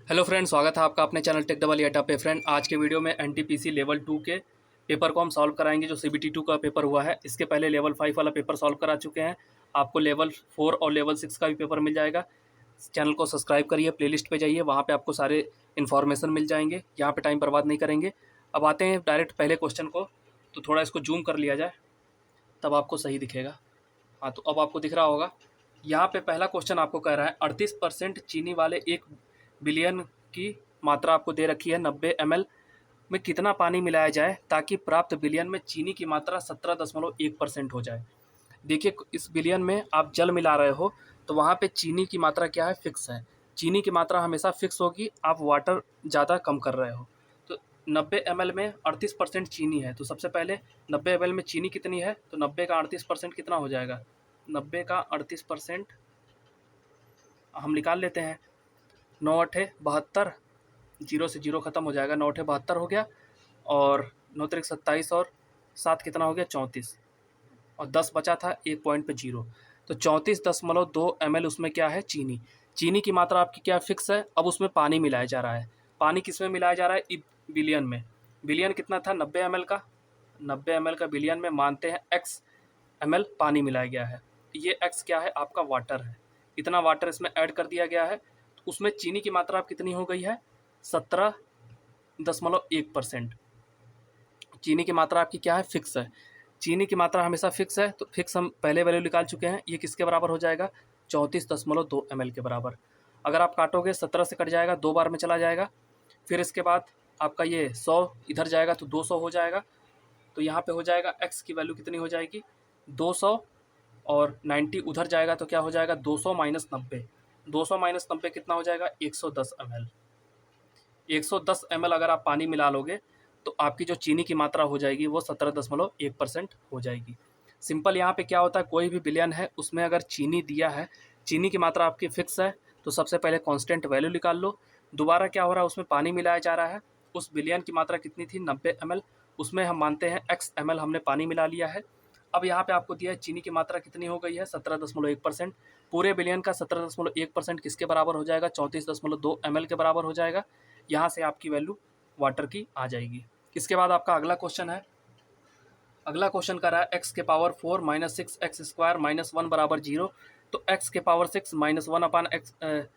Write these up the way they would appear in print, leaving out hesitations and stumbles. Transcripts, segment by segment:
Hello friend, स्वागत है आपका अपने चैनल टेक डबल एटा पे। फ्रेंड, आज के वीडियो में एनटीपीसी लेवल 2 के पेपर को हम सॉल्व कराएंगे जो सीबीटी 2 का पेपर हुआ है। इसके पहले लेवल 5 वाला पेपर सॉल्व करा चुके हैं। आपको लेवल 4 और लेवल 6 का भी पेपर मिल जाएगा। चैनल को सब्सक्राइब करिए, प्लेलिस्ट पे जाइए, वहाँ पे आपको सारे इन्फॉर्मेशन मिल जाएंगे। यहाँ पे टाइम बर्बाद नहीं करेंगे। अब आते हैं डायरेक्ट पहले क्वेश्चन को। तो थोड़ा इसको जूम कर लिया जाए, तब आपको सही दिखेगा। हाँ, तो अब आपको दिख रहा होगा। यहाँ पे पहला क्वेश्चन आपको कह रहा है 38% चीनी वाले 1 बिलियन की मात्रा आपको दे रखी है। 90 ml में कितना पानी मिलाया जाए ताकि प्राप्त बिलियन में चीनी की मात्रा 17.1% हो जाए। देखिए, इस बिलियन में आप जल मिला रहे हो तो वहाँ पे चीनी की मात्रा क्या है, फिक्स है। चीनी की मात्रा हमेशा फिक्स होगी, आप वाटर ज़्यादा कम कर रहे हो। तो 90 ml में 38% चीनी है, तो सबसे पहले 90 ml में चीनी कितनी है, तो 90 का 38% कितना हो जाएगा। 90 का 38% हम निकाल लेते हैं। 9×8 = 72, जीरो से जीरो खत्म हो जाएगा। 9×8 = 72 हो गया, और 9×3 = 27, और 7 कितना हो गया, 34, और 10 बचा था 1 पॉइंट पे 0। तो 34.2 ml उसमें क्या है, चीनी। चीनी की मात्रा आपकी क्या फिक्स है। अब उसमें पानी मिलाया जा रहा है। पानी किस में मिलाया जा रहा है, बिलियन में। बिलियन कितना था, 90 ml का। 90 ml का बिलियन में मानते हैं x ml पानी मिलाया गया है। ये x क्या है, आपका वाटर है। इतना वाटर इसमें ऐड कर दिया गया है, तो उसमें चीनी की मात्रा आप कितनी हो गई है, 17.1%। चीनी की मात्रा आपकी क्या है, फिक्स है। चीनी की मात्रा हमेशा फिक्स है, तो फिक्स हम पहले वैल्यू निकाल चुके हैं। ये किसके बराबर हो जाएगा, 34.2 ml के बराबर। अगर आप काटोगे 17 से कट जाएगा, 2 बार में चला जाएगा। फिर इसके बाद आपका ये 100 इधर जाएगा तो 200 हो जाएगा। तो यहाँ पे हो जाएगा x की वैल्यू कितनी हो जाएगी, 200, और 90 उधर जाएगा तो क्या हो जाएगा, 200 माइनस 90। 200 माइनस 90 कितना हो जाएगा, 110 ml। 110 ml अगर आप पानी मिला लोगे तो आपकी जो चीनी की मात्रा हो जाएगी वो 17.1% हो जाएगी। सिंपल। यहाँ पे क्या होता है, कोई भी बिलियन है उसमें अगर चीनी दिया है, चीनी की मात्रा आपकी फिक्स है, तो सबसे पहले कांस्टेंट वैल्यू निकाल लो। दोबारा क्या हो रहा है, उसमें पानी मिलाया जा रहा है। उस बिलियन की मात्रा कितनी थी, 90 ml। उसमें हम मानते हैं x ml हमने पानी मिला लिया है। अब यहाँ पे आपको दिया है चीनी की मात्रा कितनी हो गई है, 17.1%। पूरे बिलियन का 17.1% किसके बराबर हो जाएगा, 34.2 ml के बराबर हो जाएगा। यहाँ से आपकी वैल्यू वाटर की आ जाएगी। इसके बाद आपका अगला क्वेश्चन है। अगला क्वेश्चन कर रहा है x⁴ माइनस 6x² माइनस 1 बराबर 0। तो x⁴ माइनस 1/x⁴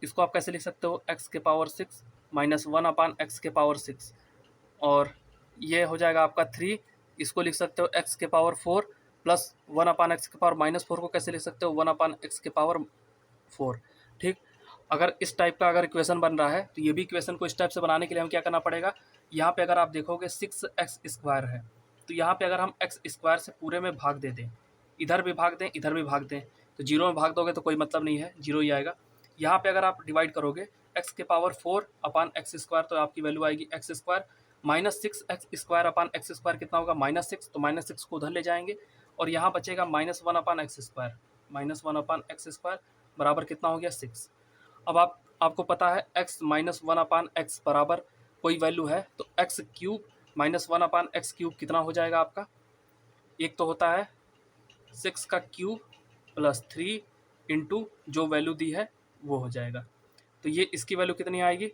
इसको आप कैसे लिख सकते हो, x⁴ माइनस 1/x⁴, और ये हो जाएगा आपका 3। इसको लिख सकते हो x⁴ प्लस 1/x⁴ को कैसे लिख सकते हो, 1/x⁴। ठीक। अगर इस टाइप का अगर इक्वेशन बन रहा है तो ये भी इक्वेशन को इस टाइप से बनाने के लिए हम क्या करना पड़ेगा, यहाँ पे अगर आप देखोगे 6x² है, तो यहाँ पे अगर हम x² से पूरे में भाग दे दें, इधर भी भाग दें, इधर भी भाग दें, तो जीरो में भाग दोगे तो कोई मतलब नहीं है, जीरो ही आएगा। यहाँ पे अगर आप डिवाइड करोगे x⁴/x², तो आपकी वैल्यू आएगी x² माइनस 6x² कितना होगा, -6। तो -6 को उधर ले जाएंगे, और यहाँ बचेगा -1/x²। -1/x² बराबर कितना हो गया, 6। अब आपको पता है x माइनस 1/x बराबर कोई वैल्यू है, तो x³ माइनस 1/x³ कितना हो जाएगा आपका। एक तो होता है 6 का क्यूब प्लस 3 इंटू जो वैल्यू दी है वो हो जाएगा। तो ये इसकी वैल्यू कितनी आएगी,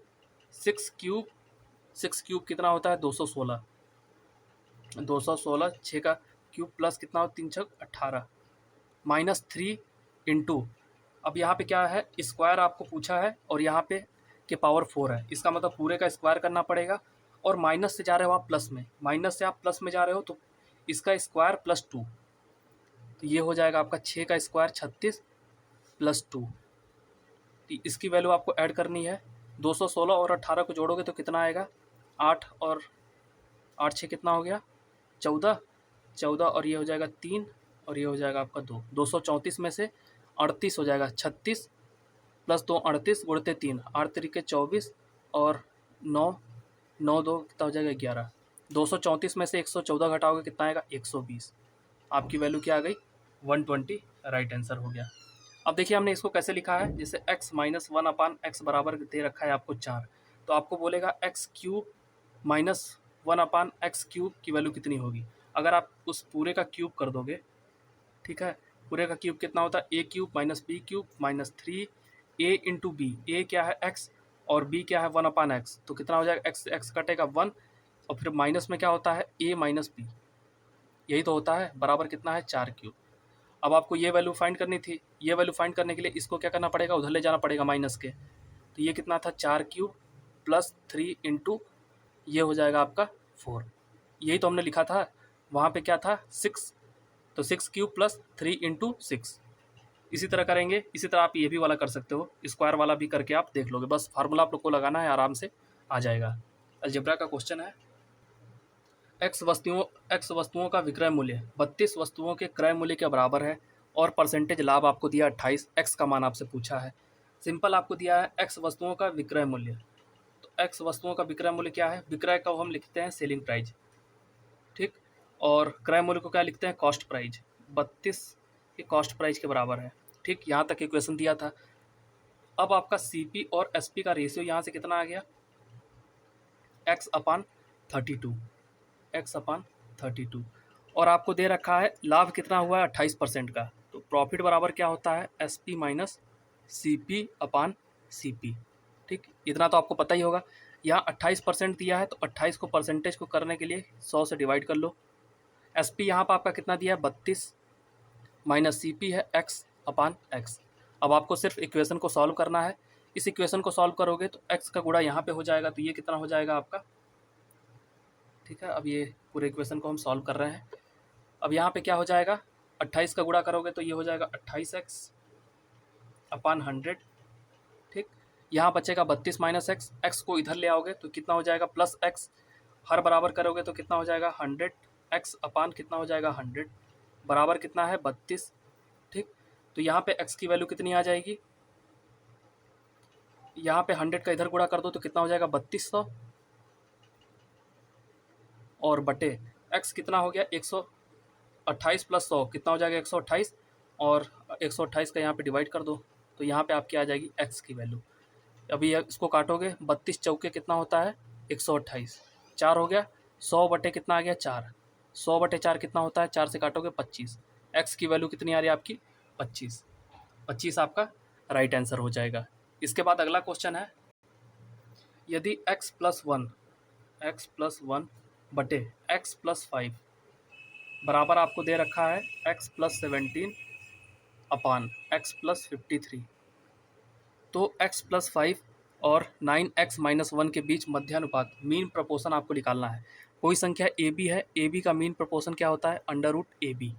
6³ कितना होता है, 216। 216, 6 का क्यूब प्लस कितना हो, 3 छक 18, माइनस 3 इंटू, अब यहाँ पे क्या है, स्क्वायर आपको पूछा है, और यहाँ पे के पावर 4 है। इसका मतलब पूरे का स्क्वायर करना पड़ेगा, और माइनस से जा रहे हो आप प्लस में, माइनस से आप प्लस में जा रहे हो तो इसका स्क्वायर प्लस 2। तो ये हो जाएगा आपका 6 का स्क्वायर 36 प्लस 2। तो इसकी वैल्यू आपको ऐड करनी है। 216 और 18 को जोड़ोगे तो कितना आएगा, 8 और 8 6 कितना हो गया, 14। 14 और ये हो जाएगा 3, और ये हो जाएगा आपका 2। 234 में से 38 हो जाएगा, 36 प्लस 2 38 गुणते 3, 8 तरीके 24, और 9 9 2 कितना हो जाएगा, 11। 234 में से 114 घटाओगे कितना आएगा, 120। आपकी वैल्यू क्या आ गई, 120 राइट आंसर हो गया। अब देखिए हमने इसको कैसे लिखा है, जैसे x माइनस 1/x बराबर दे रखा है आपको 4, तो आपको बोलेगा x³ माइनस 1/x³ की वैल्यू कितनी होगी। अगर आप उस पूरे का क्यूब कर दोगे, ठीक है, पूरे का क्यूब कितना होता है, a³ माइनस b³ माइनस 3 ए इंटू बी, ए क्या है x और b क्या है 1/x, तो कितना हो जाएगा x x कटेगा 1 और फिर माइनस में क्या होता है a माइनस बी, यही तो होता है, बराबर कितना है 4 क्यूब। अब आपको ये वैल्यू फाइंड करनी थी, ये वैल्यू फाइंड करने के लिए इसको क्या करना पड़ेगा, उधर ले जाना पड़ेगा माइनस के, तो ये कितना था 4 क्यूब प्लस 3 इंटू ये हो जाएगा आपका 4, यही तो हमने लिखा था, वहाँ पे क्या था 6, तो 6 क्यूब प्लस 3 इंटू 6। इसी तरह करेंगे, इसी तरह आप ये भी वाला कर सकते हो, स्क्वायर वाला भी करके आप देख लोगे, बस फार्मूला आप लोग को लगाना है, आराम से आ जाएगा। अलजेब्रा का क्वेश्चन है, एक्स वस्तुओं का विक्रय मूल्य 32 वस्तुओं के क्रय मूल्य के बराबर है और परसेंटेज लाभ आपको दिया 28, एक्स का मान आपसे पूछा है। सिंपल आपको दिया है एक्स वस्तुओं का विक्रय मूल्य, तो एक्स वस्तुओं का विक्रय मूल्य क्या है, विक्रय का हम लिखते हैं सेलिंग प्राइस, ठीक, और क्रय मूल्य को क्या लिखते हैं कॉस्ट प्राइस, 32 ये कॉस्ट प्राइस के बराबर है, ठीक, यहाँ तक इक्वेशन दिया था। अब आपका सीपी और एसपी का रेशियो यहाँ से कितना आ गया, x/32, x/32, और आपको दे रखा है लाभ कितना हुआ है 28% का, तो प्रॉफिट बराबर क्या होता है SP माइनस CP/CP, ठीक, इतना तो आपको पता ही होगा। यहाँ 28% दिया है, तो 28 को परसेंटेज को करने के लिए 100 से डिवाइड कर लो। SP यहाँ पर आपका कितना दिया है 32 माइनस CP है x/x। अब आपको सिर्फ इक्वेशन को सॉल्व करना है, इस इक्वेशन को सॉल्व करोगे तो x का गुणा यहाँ पे हो जाएगा, तो ये कितना हो जाएगा आपका, ठीक है। अब ये पूरे इक्वेशन को हम सॉल्व कर रहे हैं। अब यहाँ पे क्या हो जाएगा, 28 का गुणा करोगे तो ये हो जाएगा 28x/100, ठीक। यहाँ बचेगा 32 माइनस एक्स, एक्स को इधर ले आओगे तो कितना हो जाएगा प्लस एक्स, हर बराबर करोगे तो कितना हो जाएगा 100, x/, कितना हो जाएगा 100, बराबर कितना है 32, ठीक। तो यहाँ पे x की वैल्यू कितनी आ जाएगी, यहाँ पे 100 का इधर गुणा कर दो तो कितना हो जाएगा 3200, और बटे x कितना हो गया 128 प्लस 100 कितना हो जाएगा 128, और 128 का यहाँ पे डिवाइड कर दो तो यहाँ पे आपकी आ जाएगी x की वैल्यू। अभी इसको काटोगे 32 चौके कितना होता है 128, 4 हो गया, 100 बटे कितना आ गया 4, 100 बटे 4 कितना होता है, 4 से काटोगे 25, x की वैल्यू कितनी आ रही है आपकी 25, 25 आपका राइट आंसर हो जाएगा। इसके बाद अगला क्वेश्चन है, यदि x+1 बटे x+5 बराबर आपको दे रखा है x+17 अपान x+53, तो x+5 और 9x-1 के बीच मध्यानुपात मीन प्रपोर्शन आपको निकालना है। कोई संख्या AB है, AB का मीन प्रपोर्शन क्या होता है √AB,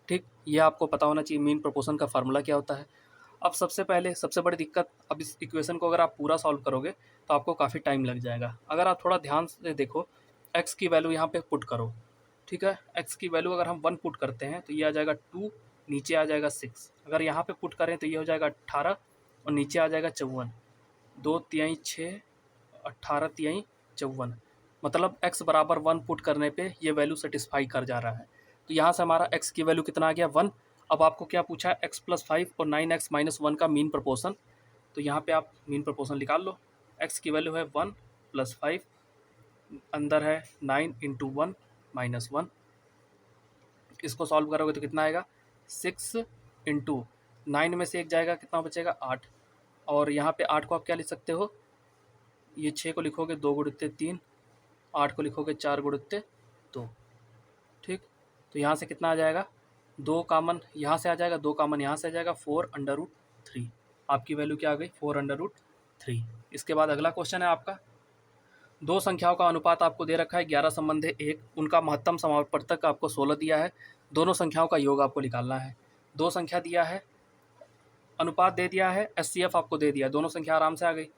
ठीक, ये आपको पता होना चाहिए मीन प्रपोर्शन का फार्मूला क्या होता है। अब सबसे पहले सबसे बड़ी दिक्कत, अब इस इक्वेशन को अगर आप पूरा सॉल्व करोगे तो आपको काफ़ी टाइम लग जाएगा। अगर आप थोड़ा ध्यान से देखो, x की वैल्यू यहाँ पे पुट करो, ठीक है, x की वैल्यू अगर हम 1 पुट करते हैं तो ये आ जाएगा 2, नीचे आ जाएगा 6, अगर यहाँ पे पुट करें तो ये हो जाएगा 18 और नीचे आ जाएगा 54, 2 तिहाई 6, 18 तिहाई 54, मतलब x बराबर 1 पुट करने पे ये वैल्यू सेटिस्फाई कर जा रहा है। तो यहाँ से हमारा x की वैल्यू कितना आ गया 1। अब आपको क्या पूछा है x+5 और 9x-1 का मीन प्रपोर्शन, तो यहाँ पे आप मीन प्रपोर्शन निकाल लो। x की वैल्यू है 1 + 5, अंदर है 9 × 1 - 1, इसको सॉल्व करोगे तो कितना आएगा 6 × 9 में से एक जाएगा, कितना बचेगा 8, और यहाँ पे 8 को आप क्या लिख सकते हो, ये 6 को लिखोगे 2 × 3, 8 को लिखोगे 4 × 2, ठीक। तो यहाँ से कितना आ जाएगा 2 कामन यहाँ से आ जाएगा, 2 कामन यहाँ से आ जाएगा, 4√3, आपकी वैल्यू क्या आ गई 4√3। इसके बाद अगला क्वेश्चन है आपका, दो संख्याओं का अनुपात आपको दे रखा है 11 संबंधे 1, उनका महत्तम समावर्तक आपको 16 दिया है, दोनों संख्याओं का योग आपको निकालना है। दो संख्या दिया है, अनुपात दे दिया है, SCF आपको दे दिया, दोनों संख्या आराम से आ गई।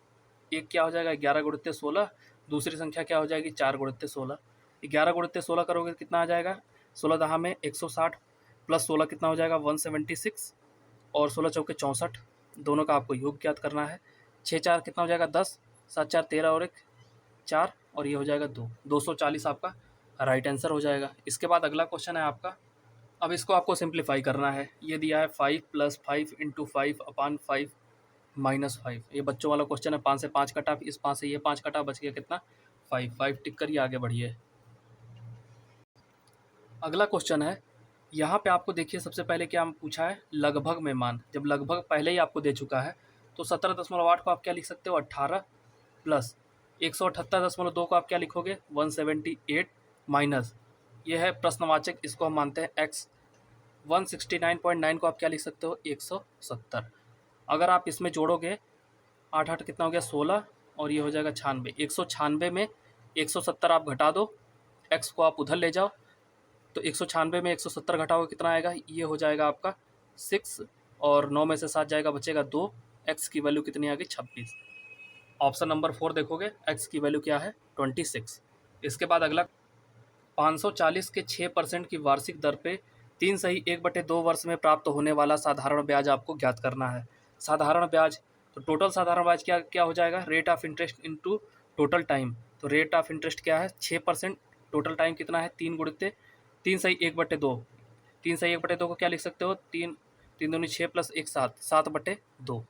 एक क्या हो जाएगा 11 × 16, दूसरी संख्या क्या हो जाएगी 4 × 16, 11 × 16 करोगे कितना आ जाएगा 16 दहा में 160 प्लस 16 कितना हो जाएगा 176, और 16 चौके 64, दोनों का आपको योग ज्ञात करना है। 6 4 कितना हो जाएगा 10, 7 4 13 और 1 4, और ये हो जाएगा 2, 240 आपका राइट आंसर हो जाएगा। इसके बाद अगला क्वेश्चन है आपका, अब इसको आपको सिंप्लीफाई करना है। ये दिया है 5 + 5 × 5 अपान 5 - 5, ये बच्चों वाला क्वेश्चन है, 5 से 5 कटा, इस 5 से ये 5 कटा, बच गया कितना 5, 5 टिक करिए, आगे बढ़िए। अगला क्वेश्चन है, यहाँ पे आपको देखिए सबसे पहले क्या पूछा है लगभग में मान, जब लगभग पहले ही आपको दे चुका है तो 17.8 को आप क्या लिख सकते हो 18 प्लस 178.2 को आप क्या लिखोगे 178 माइनस ये है प्रश्नवाचक, इसको हम मानते हैं x। 169.9 को आप क्या लिख सकते हो 170। अगर आप इसमें जोड़ोगे 8 8 कितना हो गया 16 और ये हो जाएगा 96। 196 में 170 आप घटा दो, x को आप उधर ले जाओ तो 196 में 170 घटाओगे कितना आएगा, ये हो जाएगा आपका 6 और 9 में से 7 जाएगा बचेगा 2। x की वैल्यू कितनी आ गई 26। ऑप्शन नंबर 4 देखोगे x की वैल्यू क्या है 26। इसके बाद अगला 540 के 6% की वार्षिक दर पे 3 सही 1/2 वर्ष में प्राप्त होने वाला साधारण ब्याज आपको ज्ञात करना है। साधारण ब्याज तो टोटल साधारण ब्याज क्या क्या हो जाएगा rate of interest into total time. तो रेट ऑफ इंटरेस्ट क्या है 6%, टोटल टाइम कितना है 3 गुणित 3 सही 1/2। 3 सही 1/2 को क्या लिख सकते हो 3 3 दूनी 6 प्लस 1 7 7/2।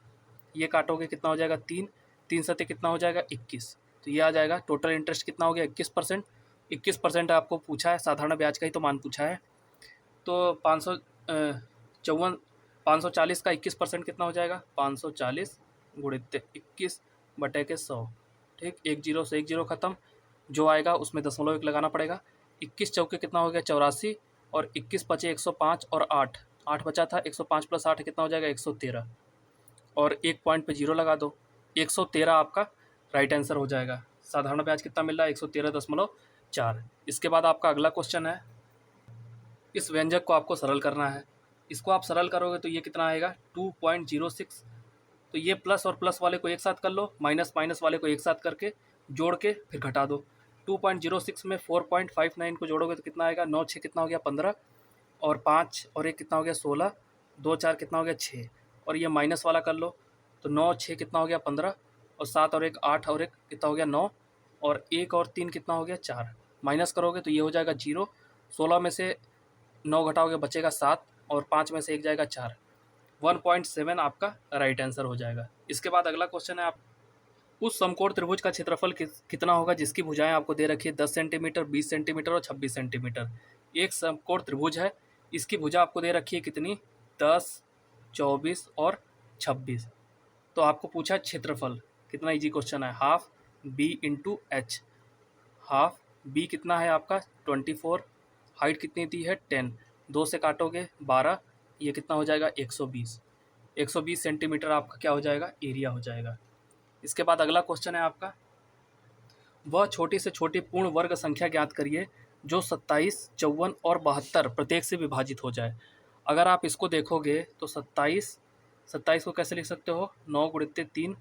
ये काटोगे कितना हो जाएगा 3 3 सत्ते कितना हो जाएगा 21। तो ये आ जाएगा टोटल इंटरेस्ट कितना हो गया 21%। 21% आपको पूछा है, साधारण ब्याज का ही तो मान पूछा है। तो 540 का 21% कितना हो जाएगा 540 गुणित 21/100। ठीक, 1 0 से 1 0 खत्म, जो आएगा उसमें 0.1 लगाना पड़ेगा। 21 चौके कितना हो गया 84 और 21 बचे 105 और 8 8 बचा था 105 प्लस 8 कितना हो जाएगा 113 और 1 पॉइंट पे 0 लगा दो 113 आपका राइट आंसर हो जाएगा। साधारण ब्याज कितना मिल रहा है 113.4। इसके बाद आपका अगला क्वेश्चन है, इस व्यंजक को आपको सरल करना है। इसको आप सरल करोगे तो ये कितना आएगा 2.06। तो ये प्लस और प्लस वाले को एक साथ कर लो, माइनस माइनस वाले को एक साथ करके जोड़ के फिर घटा दो। 2.06 में 4.59 को जोड़ोगे तो कितना आएगा 9 6 कितना हो गया 15 और 5 और 1 कितना हो गया 16, 2 4 कितना हो गया 6 और ये माइनस वाला कर लो तो 9 6 कितना हो गया 15 और 7 और 1 8 और 1 कितना हो गया 9 और 1 और 3 कितना हो गया 4। माइनस करोगे तो ये हो जाएगा 0। 16 में से 9 घटाओगे बचेगा 7 और 5 में से 1 जाएगा 4। 1.7 आपका राइट आंसर हो जाएगा। इसके बाद अगला क्वेश्चन है, आप उस समकोण त्रिभुज का क्षेत्रफल कितना होगा जिसकी भुजाएं आपको दे रखी है 10 सेंटीमीटर 20 सेंटीमीटर और 26 सेंटीमीटर। एक समकोण त्रिभुज है, इसकी भुजा आपको दे रखी है कितनी 10 24 और 26। तो आपको पूछा क्षेत्रफल कितना, इजी क्वेश्चन है, half B into H. Half B कितना है आपका 24, हाइट कितनी दी है 10, 2 से काटोगे 12, ये कितना हो जाएगा 120। 120 सेंटीमीटर आपका क्या हो जाएगा एरिया हो जाएगा। इसके बाद अगला क्वेश्चन है आपका, वह छोटी से छोटी पूर्ण वर्ग संख्या ज्ञात करिए जो 27, 54 और 72 प्रत्येक से विभाजित हो जाए। अगर आप इसको देखोगे तो 27 को कैसे लिख सकते हो 9 गुणित 3,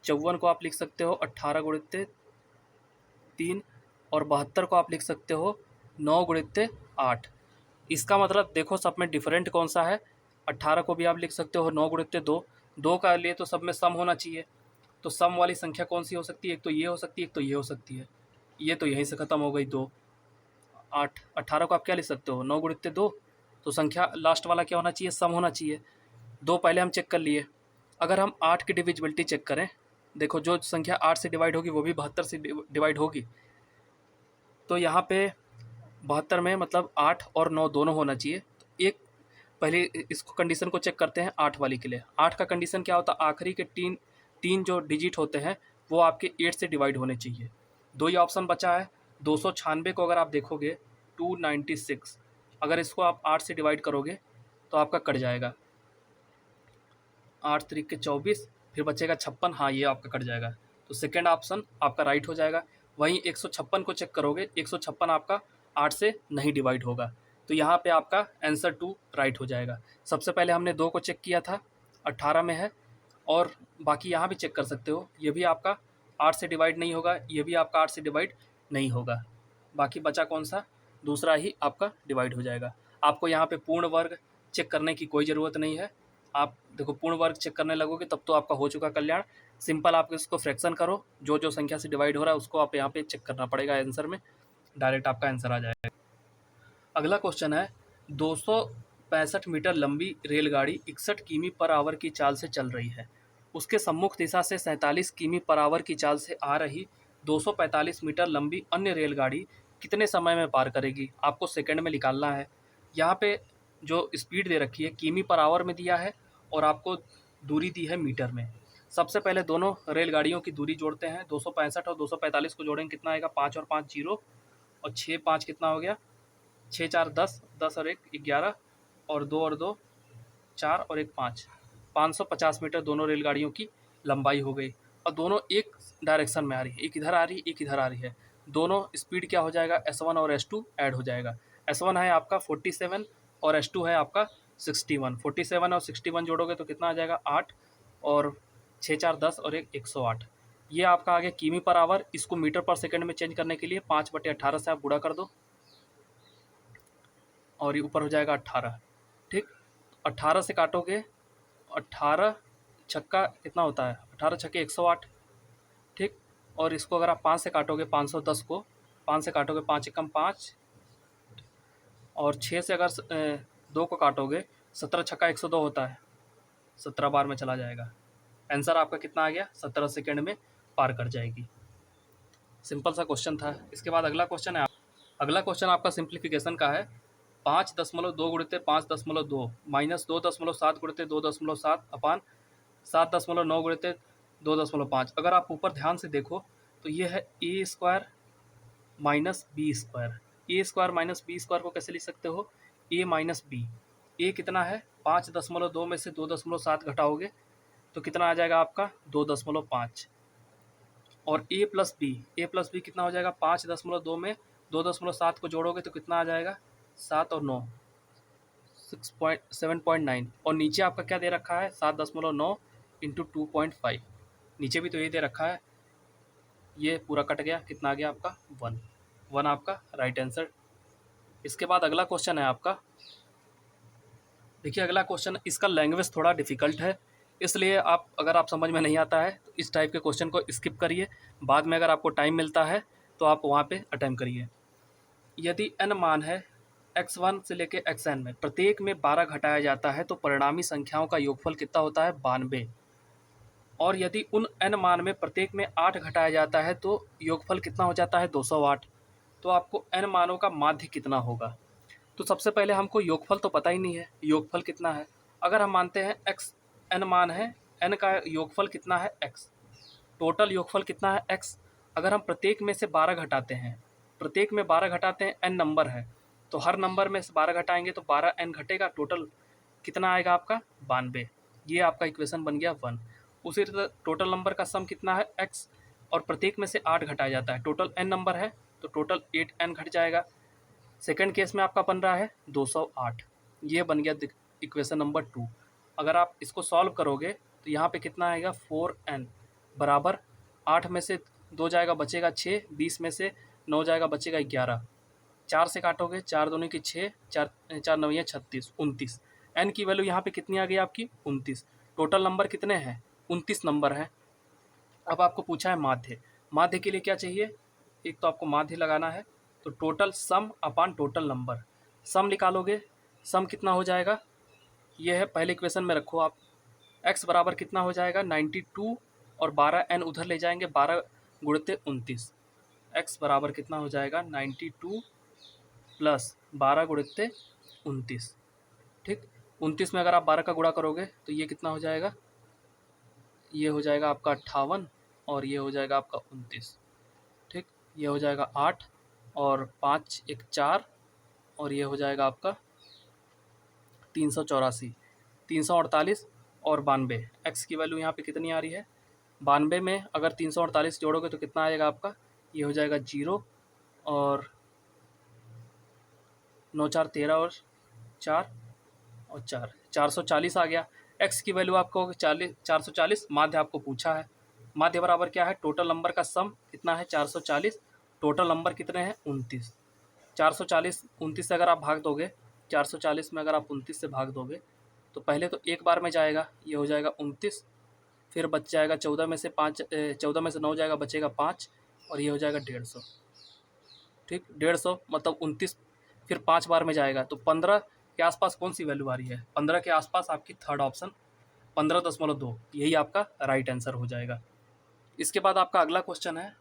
54 को आप लिख सकते हो 18 गुणित 3 और 72 को आप लिख सकते हो 9 गुणित 8। इसका मतलब देखो सब में डिफरेंट कौन सा है, 18 को भी आप लिख सकते हो 9 गुणित 2, 2 का लिए तो सब में सम होना चाहिए। तो सम वाली संख्या कौन सी हो सकती है, एक तो ये हो सकती है एक तो ये हो सकती है। ये तो यहीं से ख़त्म हो गई 2 8। 18 को आप क्या लिख सकते हो 9 गुणित 2, तो संख्या लास्ट वाला क्या होना चाहिए सम होना चाहिए। 2 पहले हम चेक कर लिए। अगर हम 8 की डिविजिबिलिटी चेक करें, देखो जो संख्या 8 से डिवाइड होगी वो भी 72 से डिवाइड होगी। तो यहाँ पे 72 में मतलब 8 और 9 दोनों होना चाहिए। तो एक पहले इसको कंडीशन को चेक करते हैं 8 वाली के लिए। 8 का कंडीशन क्या होता है, आखिरी के तीन जो डिजिट होते हैं वो आपके 8 से डिवाइड होने चाहिए। 2 ही ऑप्शन बचा है। 296 को अगर आप देखोगे 296, अगर इसको आप 8 से डिवाइड करोगे तो आपका कट जाएगा 8 3 के 24, फिर बचेगा 56, हाँ ये आपका कट जाएगा। तो सेकेंड ऑप्शन आपका राइट हो जाएगा। वहीं 156 को चेक करोगे 156 आपका 8 से नहीं डिवाइड होगा, तो यहाँ पे आपका आंसर 2 राइट हो जाएगा। सबसे पहले हमने 2 को चेक किया था 18 में है, और बाकी यहाँ भी चेक कर सकते हो, ये भी आपका 8 से डिवाइड नहीं होगा, ये भी आपका 8 से डिवाइड नहीं होगा। बाकी बचा कौन सा, दूसरा ही आपका डिवाइड हो जाएगा। आपको यहाँ पे पूर्ण वर्ग चेक करने की कोई ज़रूरत नहीं है। आप देखो पूर्ण वर्ग चेक करने लगोगे तब तो आपका हो चुका कल्याण। सिंपल आप इसको फ्रैक्शन करो, जो जो संख्या से डिवाइड हो रहा है उसको आप यहाँ पे चेक करना पड़ेगा आंसर में, डायरेक्ट आपका आंसर आ जाएगा। अगला क्वेश्चन है, 265 मीटर लंबी रेलगाड़ी 61 किमी पर आवर की चाल से चल रही है। उसके सम्मुख दिशा से 47 किमी पर आवर की चाल से आ रही 245 मीटर लंबी अन्य रेलगाड़ी कितने समय में पार करेगी। आपको सेकंड में निकालना है। यहाँ पे जो स्पीड दे रखी है किमी पर आवर में दिया है और आपको दूरी दी है मीटर में। सबसे पहले दोनों रेलगाड़ियों की दूरी जोड़ते हैं। 265 और 245 को जोड़ेंगे, कितना आएगा? 5 और 5 जीरो, और 6 5 कितना हो गया? 6 4 10, 10 और 1 11, और 2 और 2 4 और 1 5। 550 मीटर दोनों रेलगाड़ियों की लंबाई हो गई, और दोनों एक डायरेक्शन में आ रही है, एक इधर आ रही है, एक इधर आ रही है। दोनों स्पीड क्या हो जाएगा? S1 और S2 ऐड हो जाएगा। S1 है आपका 47 और S2 है आपका 61। 47 और 61 जोड़ोगे तो कितना आ जाएगा? 8, और 6 4 10 और 1 108। ये आपका आ गया किमी पर आवर। इसको मीटर पर सेकंड में चेंज करने के लिए 5/18 से आप गुणा कर दो, और ये ऊपर हो जाएगा 18। ठीक, 18 से काटोगे, 18 छक्का कितना होता है? 18 छक्के 108। ठीक, और इसको अगर आप 5 से काटोगे, 510 को 5 से काटोगे, 5 एकम 5, और 6 से अगर 2 को काटोगे, 17 छक्का 102 होता है, 17 बार में चला जाएगा। आंसर आपका कितना आ गया? 17 सेकेंड में पार कर जाएगी। सिंपल सा क्वेश्चन था। इसके बाद अगला क्वेश्चन है, अगला क्वेश्चन आपका सिंप्लीफिकेशन का है। 5.2 गुणित 5.2 माइनस 2.7 गुणित 2.7 अपान 7.9 गुणित 2.5। अगर आप ऊपर ध्यान से देखो तो ये है ए स्क्वायर माइनस बी स्क्वायर। ए स्क्वायर माइनस बी स्क्वायर को कैसे लिख सकते हो? ए माइनस बी। ए कितना है? 5.2 में से 2.7 घटाओगे तो कितना आ जाएगा आपका? 2.5। और ए प्लस बी कितना हो जाएगा? 5.2 में 2.7 को जोड़ोगे तो कितना आ जाएगा? 7 और 9 7.9। और नीचे आपका क्या दे रखा है? 7.9 इंटू 2.5। नीचे भी तो ये दे रखा है, ये पूरा कट गया, कितना आ गया आपका? 1 आपका राइट आंसर। इसके बाद अगला क्वेश्चन है आपका, देखिए अगला क्वेश्चन, इसका लैंग्वेज थोड़ा डिफिकल्ट है, इसलिए अगर आप समझ में नहीं आता है तो इस टाइप के क्वेश्चन को स्किप करिए। बाद में अगर आपको टाइम मिलता है तो आप वहाँ पे अटेम्प्ट करिए। यदि n मान है x1 से लेके xn में, प्रत्येक में 12 घटाया जाता है तो परिणामी संख्याओं का योगफल कितना होता है? 92। और यदि उन n मान में प्रत्येक में 8 घटाया जाता है तो योगफल कितना हो जाता है? 208। तो आपको n मानों का माध्य कितना होगा? तो सबसे पहले हमको योगफल तो पता ही नहीं है, योगफल कितना है? अगर हम मानते हैं x n मान है, n का योगफल कितना है? x। टोटल योगफल कितना है? x। अगर हम प्रत्येक में से 12 घटाते हैं, प्रत्येक में 12 घटाते हैं, n नंबर है तो हर नंबर में से 12 घटाएंगे तो 12n घटेगा, टोटल कितना आएगा आपका? 92। ये आपका इक्वेशन बन गया 1। उसी तरह टोटल नंबर का सम कितना है? x, और प्रत्येक में से 8 घटाया जाता है, टोटल n नंबर है तो टोटल 8n घट जाएगा। सेकंड केस में आपका बन रहा है 208। ये बन गया इक्वेशन नंबर 2। अगर आप इसको सॉल्व करोगे तो यहाँ पे कितना आएगा? 4n बराबर 8 में से 2 जाएगा बचेगा 6, 20 में से 9 जाएगा बचेगा 11, 4 से काटोगे 4 दूनी की 6, 4 4 9 36, 29। n की वैल्यू यहाँ पे कितनी आ गई आपकी? 29। टोटल नंबर कितने हैं? 29 नंबर हैं। अब आपको पूछा है माध्य। माध्य के लिए क्या चाहिए? एक तो आपको माध्य लगाना है, तो टोटल सम अपान टोटल नंबर। सम निकालोगे, सम कितना हो जाएगा? ये है, पहले इक्वेशन में रखो आप। x बराबर कितना हो जाएगा? 92, और 12n उधर ले जाएंगे, 12 गुणित 29। x बराबर कितना हो जाएगा? 92 प्लस 12 गुणित 29। ठीक, 29 में अगर आप 12 का गुणा करोगे तो ये कितना हो जाएगा? ये हो जाएगा आपका 58, और ये हो जाएगा आपका 29। ठीक, ये हो जाएगा 8, और 5 1 4, और ये हो जाएगा आपका 384, 348 और 92। एक्स की वैल्यू यहाँ पे कितनी आ रही है? 92 में अगर 348 जोड़ोगे तो कितना आएगा आपका? ये हो जाएगा 0, और 9 4 13 और 4 और 4 440 आ गया। एक्स की वैल्यू आपको 440, माध्य आपको पूछा है। माध्य बराबर क्या है? टोटल नंबर का सम कितना है? 440। टोटल नंबर कितने हैं? 29। 440 29 से अगर आप भाग दोगे, 440 में अगर आप 29 से भाग दोगे तो पहले तो एक बार में जाएगा, ये हो जाएगा 29, फिर बच जाएगा 14 में से 5, 14 में से 9 जाएगा बचेगा 5, और ये हो जाएगा 150। ठीक, 150 मतलब 29, फिर 5 बार में जाएगा तो 15 के आसपास कौन सी वैल्यू आ रही है? 15 के आसपास आपकी थर्ड ऑप्शन 15.2, यही आपका राइट आंसर हो जाएगा। इसके बाद आपका अगला क्वेश्चन है,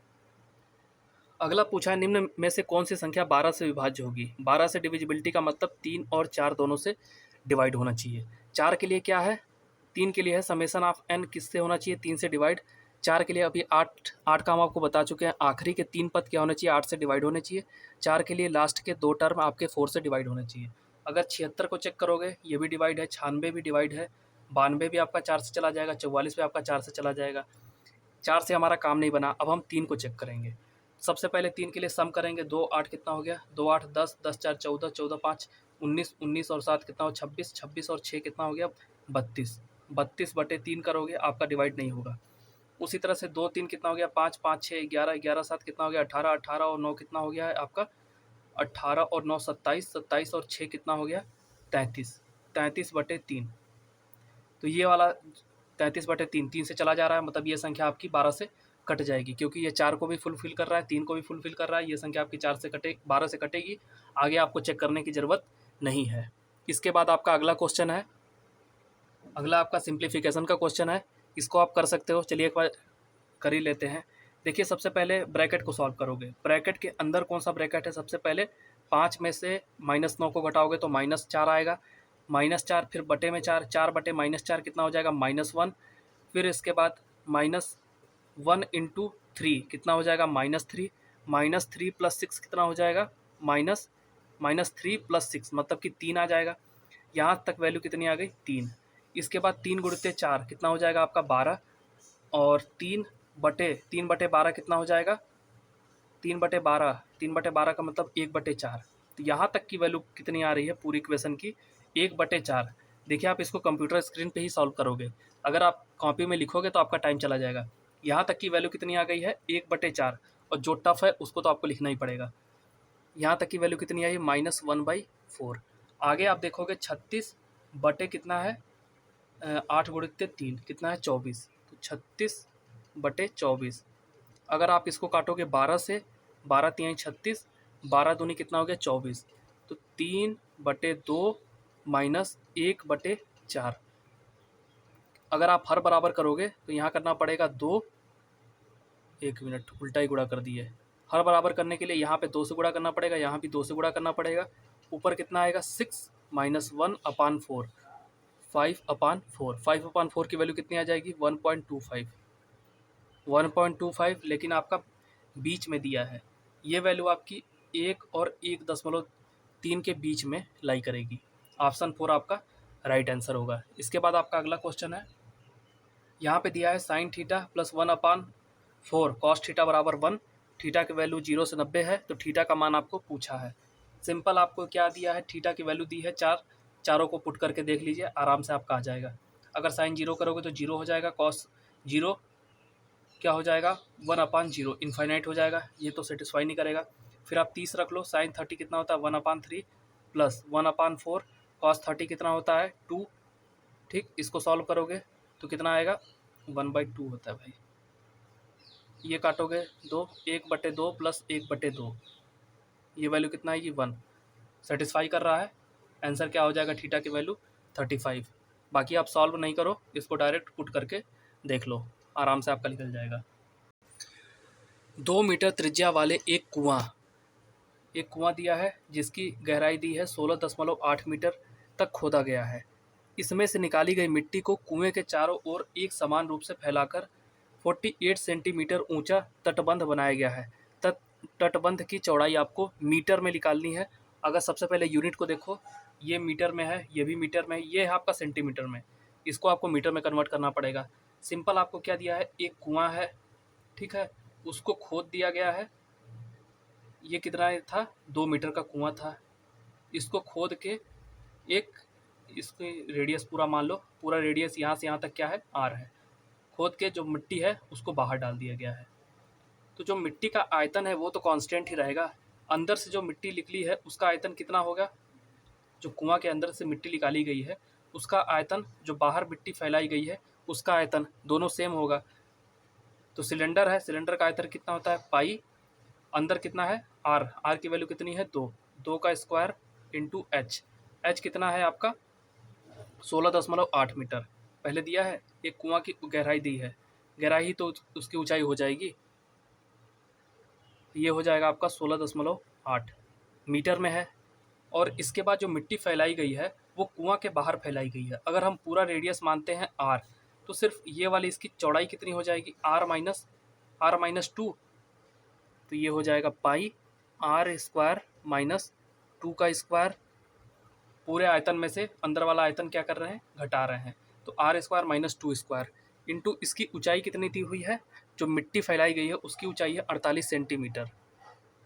अगला पूछा है निम्न में से कौन सी संख्या 12 से विभाज्य होगी? 12 से डिविजिबिलिटी का मतलब 3 और 4 दोनों से डिवाइड होना चाहिए। 4 के लिए क्या है? 3 के लिए है समेसन ऑफ n किससे होना चाहिए, 3 से डिवाइड। 4 के लिए अभी 8 का हम आपको बता चुके हैं, आखिरी के 3 पद क्या होने चाहिए, 8 से डिवाइड होने चाहिए। 4 के लिए लास्ट के 2 टर्म आपके 4 से डिवाइड होने चाहिए। अगर 76 को चेक करोगे ये भी डिवाइड है, 96 भी डिवाइड है, 92 भी आपका 4 से चला जाएगा, 44 भी आपका 4 से चला जाएगा। 4 से हमारा काम नहीं बना, अब हम 3 को चेक करेंगे। सबसे पहले 3 के लिए सम करेंगे, 2 8 कितना हो गया, 2 8 10, 10 4 14, 14 5 19, 19 और 7 कितना हो 26, 26 और 6 कितना हो गया 32, 32/3 करोगे आपका डिवाइड नहीं होगा। उसी तरह से 2 3 कितना हो गया 5 5 6 11, 11 7 कितना हो गया 18, 18 और 9 कितना हो गया है आपका 18 और 9 27, 27 और 6 कितना हो गया 33, 33/3। तो ये वाला 33/3 3 से चला जा रहा है, मतलब ये संख्या आपकी 12 से कट जाएगी, क्योंकि ये 4 को भी फुलफिल कर रहा है, 3 को भी फुलफिल कर रहा है। ये संख्या आपकी 12 से कटेगी, आगे आपको चेक करने की ज़रूरत नहीं है। इसके बाद आपका अगला क्वेश्चन है, अगला आपका सिंप्लीफिकेशन का क्वेश्चन है, इसको आप कर सकते हो। चलिए एक बार कर ही लेते हैं। देखिए सबसे पहले ब्रैकेट को सॉल्व करोगे, ब्रैकेट के अंदर कौन सा ब्रैकेट है, सबसे पहले 5 में से -9 को घटाओगे तो -4 आएगा, -4 फिर बटे में 4, 4/-4 कितना हो जाएगा -1, फिर इसके बाद -1 × 3 कितना हो जाएगा -3, -3 + 6 कितना हो जाएगा -3 + 6 मतलब कि 3 आ जाएगा। यहाँ तक वैल्यू कितनी आ गई 3। इसके बाद 3 × 4 कितना हो जाएगा आपका 12, और 3/12 कितना हो जाएगा 3/12, 3/12 का मतलब 1/4। तो यहाँ तक की वैल्यू कितनी आ रही है पूरी इक्वेशन की 1/4। देखिए आप इसको कंप्यूटर स्क्रीन पे ही सॉल्व करोगे, अगर आप कॉपी में लिखोगे तो आपका टाइम चला जाएगा। यहाँ तक की वैल्यू कितनी आ गई है 1/4, और जो टफ है उसको तो आपको लिखना ही पड़ेगा। यहाँ तक की वैल्यू कितनी आई है -1/4। आगे आप देखोगे 36 बटे कितना है 8 × 3 कितना है 24, तो 36/24। अगर आप इसको काटोगे 12 से, 12 × 3 = 36, 12 दूनी कितना हो गया 24, तो 3/2 - 1/4। अगर आप हर बराबर करोगे तो यहाँ करना पड़ेगा 2, 1 मिनट उल्टा ही गुणा कर दिए। हर बराबर करने के लिए यहाँ पे 2 से गुणा करना पड़ेगा, यहाँ भी 2 से गुणा करना पड़ेगा। ऊपर कितना आएगा 6 - 1/4, 5/4। 5/4 की वैल्यू कितनी आ जाएगी 1.25, 1.25, लेकिन आपका बीच में दिया है। ये वैल्यू आपकी 1 और 1.3 के बीच में लाई करेगी। ऑप्शन 4 आपका राइट आंसर होगा। इसके बाद आपका अगला क्वेश्चन है, यहाँ पे दिया है sin थीटा + 1/4 cos थीटा बराबर 1। थीटा की वैल्यू 0 से 90 है, तो थीटा का मान आपको पूछा है। सिंपल आपको क्या दिया है, थीटा की वैल्यू दी है 4, चारों को पुट करके देख लीजिए, आराम से आपका आ जाएगा। अगर साइन 0 करोगे तो 0 हो जाएगा, cos 0 क्या हो जाएगा 1/0, इनफाइनाइट हो जाएगा, ये तो सेटिस्फाई नहीं करेगा। फिर आप 30 रख लो, sin 30 कितना होता है 1/3 + 1/4 cos 30 कितना होता है 2। ठीक, इसको सॉल्व करोगे तो कितना आएगा 1/2 होता है भाई। ये काटोगे 2, 1/2 + 1/2, ये वैल्यू कितना आएगी 1। सेटिस्फाई कर रहा है, आंसर क्या हो जाएगा थीटा की वैल्यू 35। बाकी आप सॉल्व नहीं करो, इसको डायरेक्ट पुट करके देख लो, आराम से आपका निकल जाएगा। 2 मीटर त्रिज्या वाले एक कुआं दिया है जिसकी गहराई दी है 16.8 मीटर तक खोदा गया है। इसमें से निकाली गई मिट्टी को कुएं के चारों ओर एक समान रूप से फैलाकर 48 सेंटीमीटर ऊंचा तटबंध बनाया गया है। तटबंध की चौड़ाई आपको मीटर में निकालनी है। अगर सबसे पहले यूनिट को देखो, ये मीटर में है, ये भी मीटर में है, ये है आपका सेंटीमीटर में, इसको आपको मीटर में कन्वर्ट करना पड़ेगा। सिंपल आपको क्या दिया है, एक कुआं है, ठीक है, उसको खोद दिया गया है। ये कितना था 2 मीटर का कुआं था, इसको खोद के एक इसकी रेडियस पूरा मान लो, पूरा रेडियस यहाँ से यहाँ तक क्या है r है। खोद के जो मिट्टी है उसको बाहर डाल दिया गया है। तो जो मिट्टी का आयतन है वो तो कांस्टेंट ही रहेगा। अंदर से जो मिट्टी निकली है उसका आयतन कितना होगा, जो कुआं के अंदर से मिट्टी निकाली गई है उसका आयतन, जो बाहर मिट्टी फैलाई गई है उसका आयतन, दोनों सेम होगा। तो सिलेंडर है, सिलेंडर का आयतन कितना होता है पाई, अंदर कितना है r की वैल्यू कितनी है 2, 2 का स्क्वायर इंटू h कितना है आपका 16.8 मीटर पहले दिया है। एक कुआं की गहराई दी है, गहराई तो उसकी ऊंचाई हो जाएगी, ये हो जाएगा आपका 16.8 मीटर में है। और इसके बाद जो मिट्टी फैलाई गई है वो कुआं के बाहर फैलाई गई है। अगर हम पूरा रेडियस मानते हैं r, तो सिर्फ ये वाली इसकी चौड़ाई कितनी हो जाएगी, r-2, तो ये हो जाएगा पाई r स्क्वायर माइनस 2 का स्क्वायर। पूरे आयतन में से अंदर वाला आयतन क्या कर रहे हैं, घटा रहे हैं, तो r square minus 2 square into इसकी ऊंचाई कितनी दी हुई है, जो मिट्टी फैलाई गई है उसकी ऊंचाई है 48 सेंटीमीटर।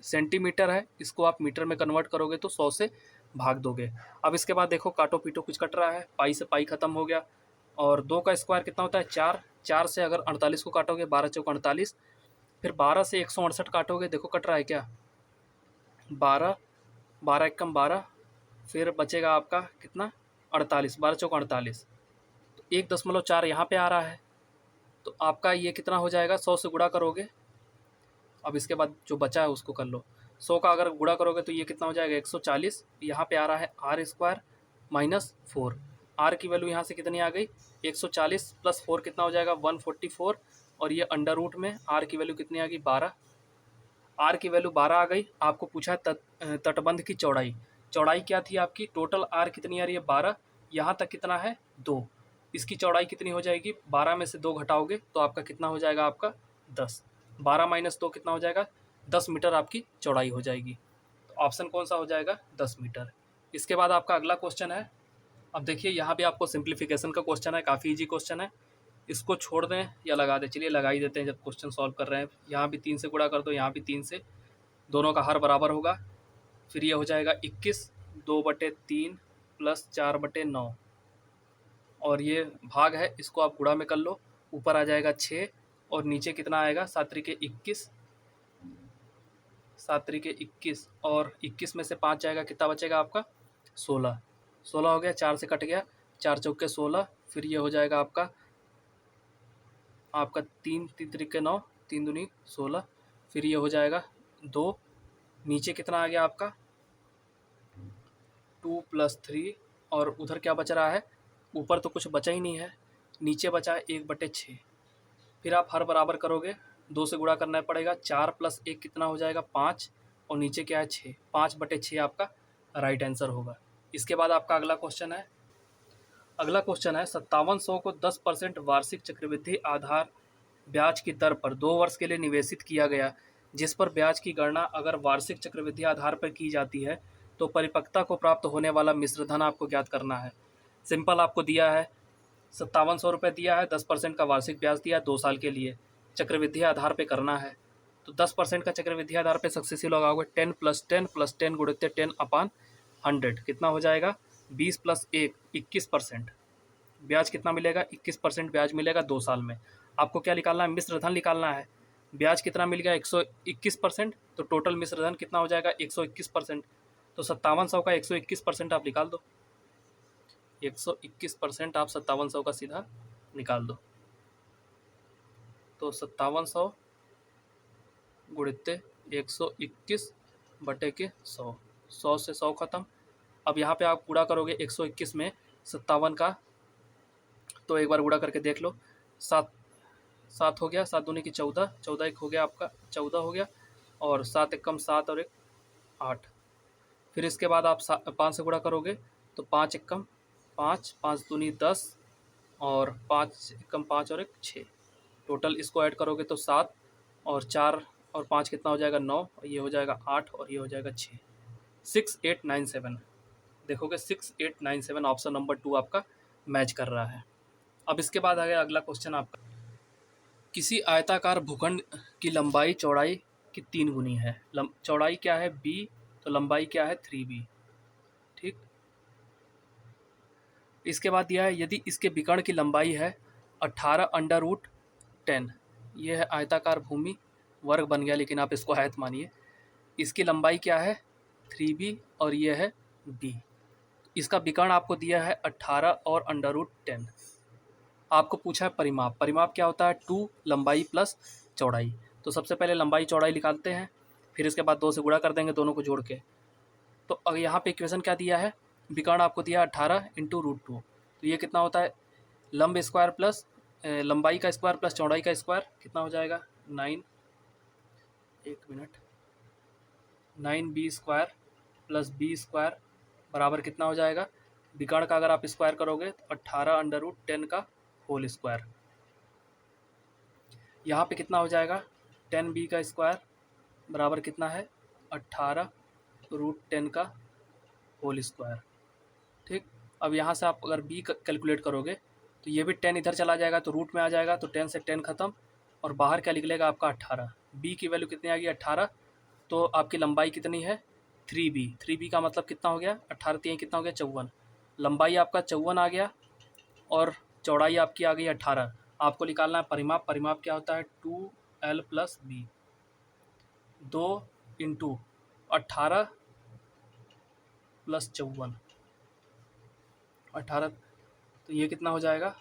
सेंटीमीटर है, इसको आप मीटर में कन्वर्ट करोगे तो 100 से भाग दोगे। अब इसके बाद देखो काटो पीटो कुछ कट रहा है, पाई से पाई खत्म हो गया, और 2 का स्क्वायर कितना होता है 4, 4 से अगर 48 को काटोगे 12 चौक 48, फिर 12 से 168 काटोगे, देखो कट रहा है क्या, 12, 12 एकम 12, फिर बचेगा आपका कितना 48, 12 चौक 48, तो 1.4 यहाँ पे आ रहा है, तो आपका ये कितना हो जाएगा, 100 से गुणा करोगे। अब इसके बाद जो बचा है उसको कर लो, 100 का अगर गुणा करोगे तो ये कितना हो जाएगा 140, यहाँ पे आ रहा है r स्क्वायर माइनस 4, r की वैल्यू यहाँ से कितनी आ गई 140 प्लस 4 कितना हो जाएगा 144, और ये अंडर रूट में r की वैल्यू कितनी आ गई 12, r की वैल्यू 12 आ गई। आपको पूछा तटबंध की चौड़ाई, चौड़ाई क्या थी आपकी, टोटल r कितनी आ रही है 12, यहाँ तक कितना है 2, इसकी चौड़ाई कितनी हो जाएगी, 12 में से 2 घटाओगे तो आपका कितना हो जाएगा आपका 10, 12 माइनस 2 कितना हो जाएगा 10 मीटर आपकी चौड़ाई हो जाएगी। तो ऑप्शन कौन सा हो जाएगा 10 मीटर। इसके बाद आपका अगला क्वेश्चन है, अब देखिए यहाँ पे आपको सिंप्लीफिकेशन का क्वेश्चन है, काफ़ी इजी क्वेश्चन है, इसको छोड़ दें या लगा दें, चलिए लगा ही देते हैं जब क्वेश्चन सॉल्व कर रहे हैं। यहाँ भी 3 से गुणा कर दो, यहाँ भी 3 से, दोनों का हर बराबर होगा, फिर ये हो जाएगा 21, 2/3 प्लस 4/9, और ये भाग है, इसको आप गुणा में कर लो, ऊपर आ जाएगा 6 और नीचे कितना आएगा 7 त्रिके 21, 7 त्रिके 21, और 21 में से 5 जाएगा, कितना बचेगा आपका 16, 16 हो गया, 4 से कट गया, 4 चौके 16, फिर ये हो जाएगा आपका 3 3 त्रिके 9, 3 दूनी 16, फिर ये हो जाएगा 2, नीचे कितना आ गया आपका 2 प्लस 3, और उधर क्या बच रहा है, ऊपर तो कुछ बचा ही नहीं है, नीचे बचा है 1/6, फिर आप हर बराबर करोगे, 2 से गुणा करना पड़ेगा, 4 प्लस 1 कितना हो जाएगा 5, और नीचे क्या है 6, 5/6 आपका राइट आंसर होगा। इसके बाद आपका अगला क्वेश्चन है, 5700 को 10% वार्षिक चक्रवृद्धि आधार ब्याज की दर पर 2 वर्ष के लिए निवेशित किया गया, जिस पर ब्याज की गणना अगर वार्षिक चक्रवृद्धि आधार पर की जाती है तो परिपक्वता को प्राप्त होने वाला मिश्र धन आपको ज्ञात करना है। सिंपल, आपको दिया है 5700 रुपये दिया है, 10% का वार्षिक ब्याज दिया है 2 साल के लिए, चक्रवृद्धि आधार पे करना है, तो 10% का चक्रवृद्धि आधार पे सक्सेसिव लगाओगे, 10 + 10 + 10 गुणित 10/100 कितना हो जाएगा 20 + 1 21%, ब्याज कितना मिलेगा 21% ब्याज मिलेगा 2 साल में। आपको क्या निकालना है, मिश्र धन निकालना है, ब्याज कितना मिल गया 121%, तो टोटल मिश्र धन कितना हो जाएगा 121%, तो 5700 का 121% आप निकाल दो, 121% आप 5700 का सीधा निकाल दो, तो 5700 गुणित 121/100, 100 से 100 खत्म। अब यहाँ पे आप गुणा करोगे 121 में 57 का, तो एक बार गुणा करके देख लो, 7 7 हो गया, 7 दूनी की 14, 14 एक हो गया आपका 14 हो गया, और 7 एकम 7 और 1 8, फिर इसके बाद आप 5 से गुणा करोगे तो 5 एकम 5, 5 दूनी 10, और 5 एकम 5 और 1 6, टोटल इसको ऐड करोगे तो 7 और 4 और 5 कितना हो जाएगा 9, और ये हो जाएगा 8 और ये हो जाएगा 6, 6897, देखोगे 6897 ऑप्शन नंबर 2 आपका मैच कर रहा है। अब इसके बाद आ गया अगला क्वेश्चन आपका, किसी आयताकार भूखंड की लंबाई चौड़ाई की 3 गुनी है, चौड़ाई क्या है b, तो लंबाई क्या है 3b, ठीक। इसके बाद दिया है यदि इसके विकर्ण की लंबाई है 18/√10, ये है आयताकार भूमि, वर्ग बन गया लेकिन आप इसको आयत मानिए, इसकी लंबाई क्या है 3b और ये है b, इसका विकर्ण आपको दिया है 18 और √10, आपको पूछा है परिमाप, परिमाप क्या होता है 2 लंबाई प्लस चौड़ाई, तो सबसे पहले लंबाई चौड़ाई निकालते हैं, फिर इसके बाद 2 से गुणा कर देंगे दोनों को जोड़ के, तो अब यहाँ पे इक्वेशन क्या दिया है, विकर्ण आपको दिया 18 × √2, तो ये कितना होता है लंब स्क्वायर प्लस लंबाई का स्क्वायर प्लस चौड़ाई का स्क्वायर, कितना हो जाएगा 9b² + b² बराबर कितना हो जाएगा बिगाड़ का अगर आप स्क्वायर करोगे तो 18√10 का होल स्क्वायर। यहाँ पे कितना हो जाएगा, 10b का स्क्वायर बराबर कितना है, 18√10 का होल स्क्वायर। ठीक, अब यहाँ से आप अगर b कैलकुलेट करोगे तो ये भी 10 इधर चला जाएगा तो रूट में आ जाएगा, तो 10 से 10 खत्म और बाहर क्या निकलेगा आपका 18। b की वैल्यू कितनी आ गई 18, तो आपकी लंबाई कितनी है 3b। 3b का मतलब कितना हो गया, 18 3 कितना हो गया 54। लंबाई आपका 54 आ गया और चौड़ाई आपकी आ गई 18। आपको निकालना है परिमाप। परिमाप क्या होता है 2l + b, 2 इंटू 18 + 54, 18, तो ये कितना हो जाएगा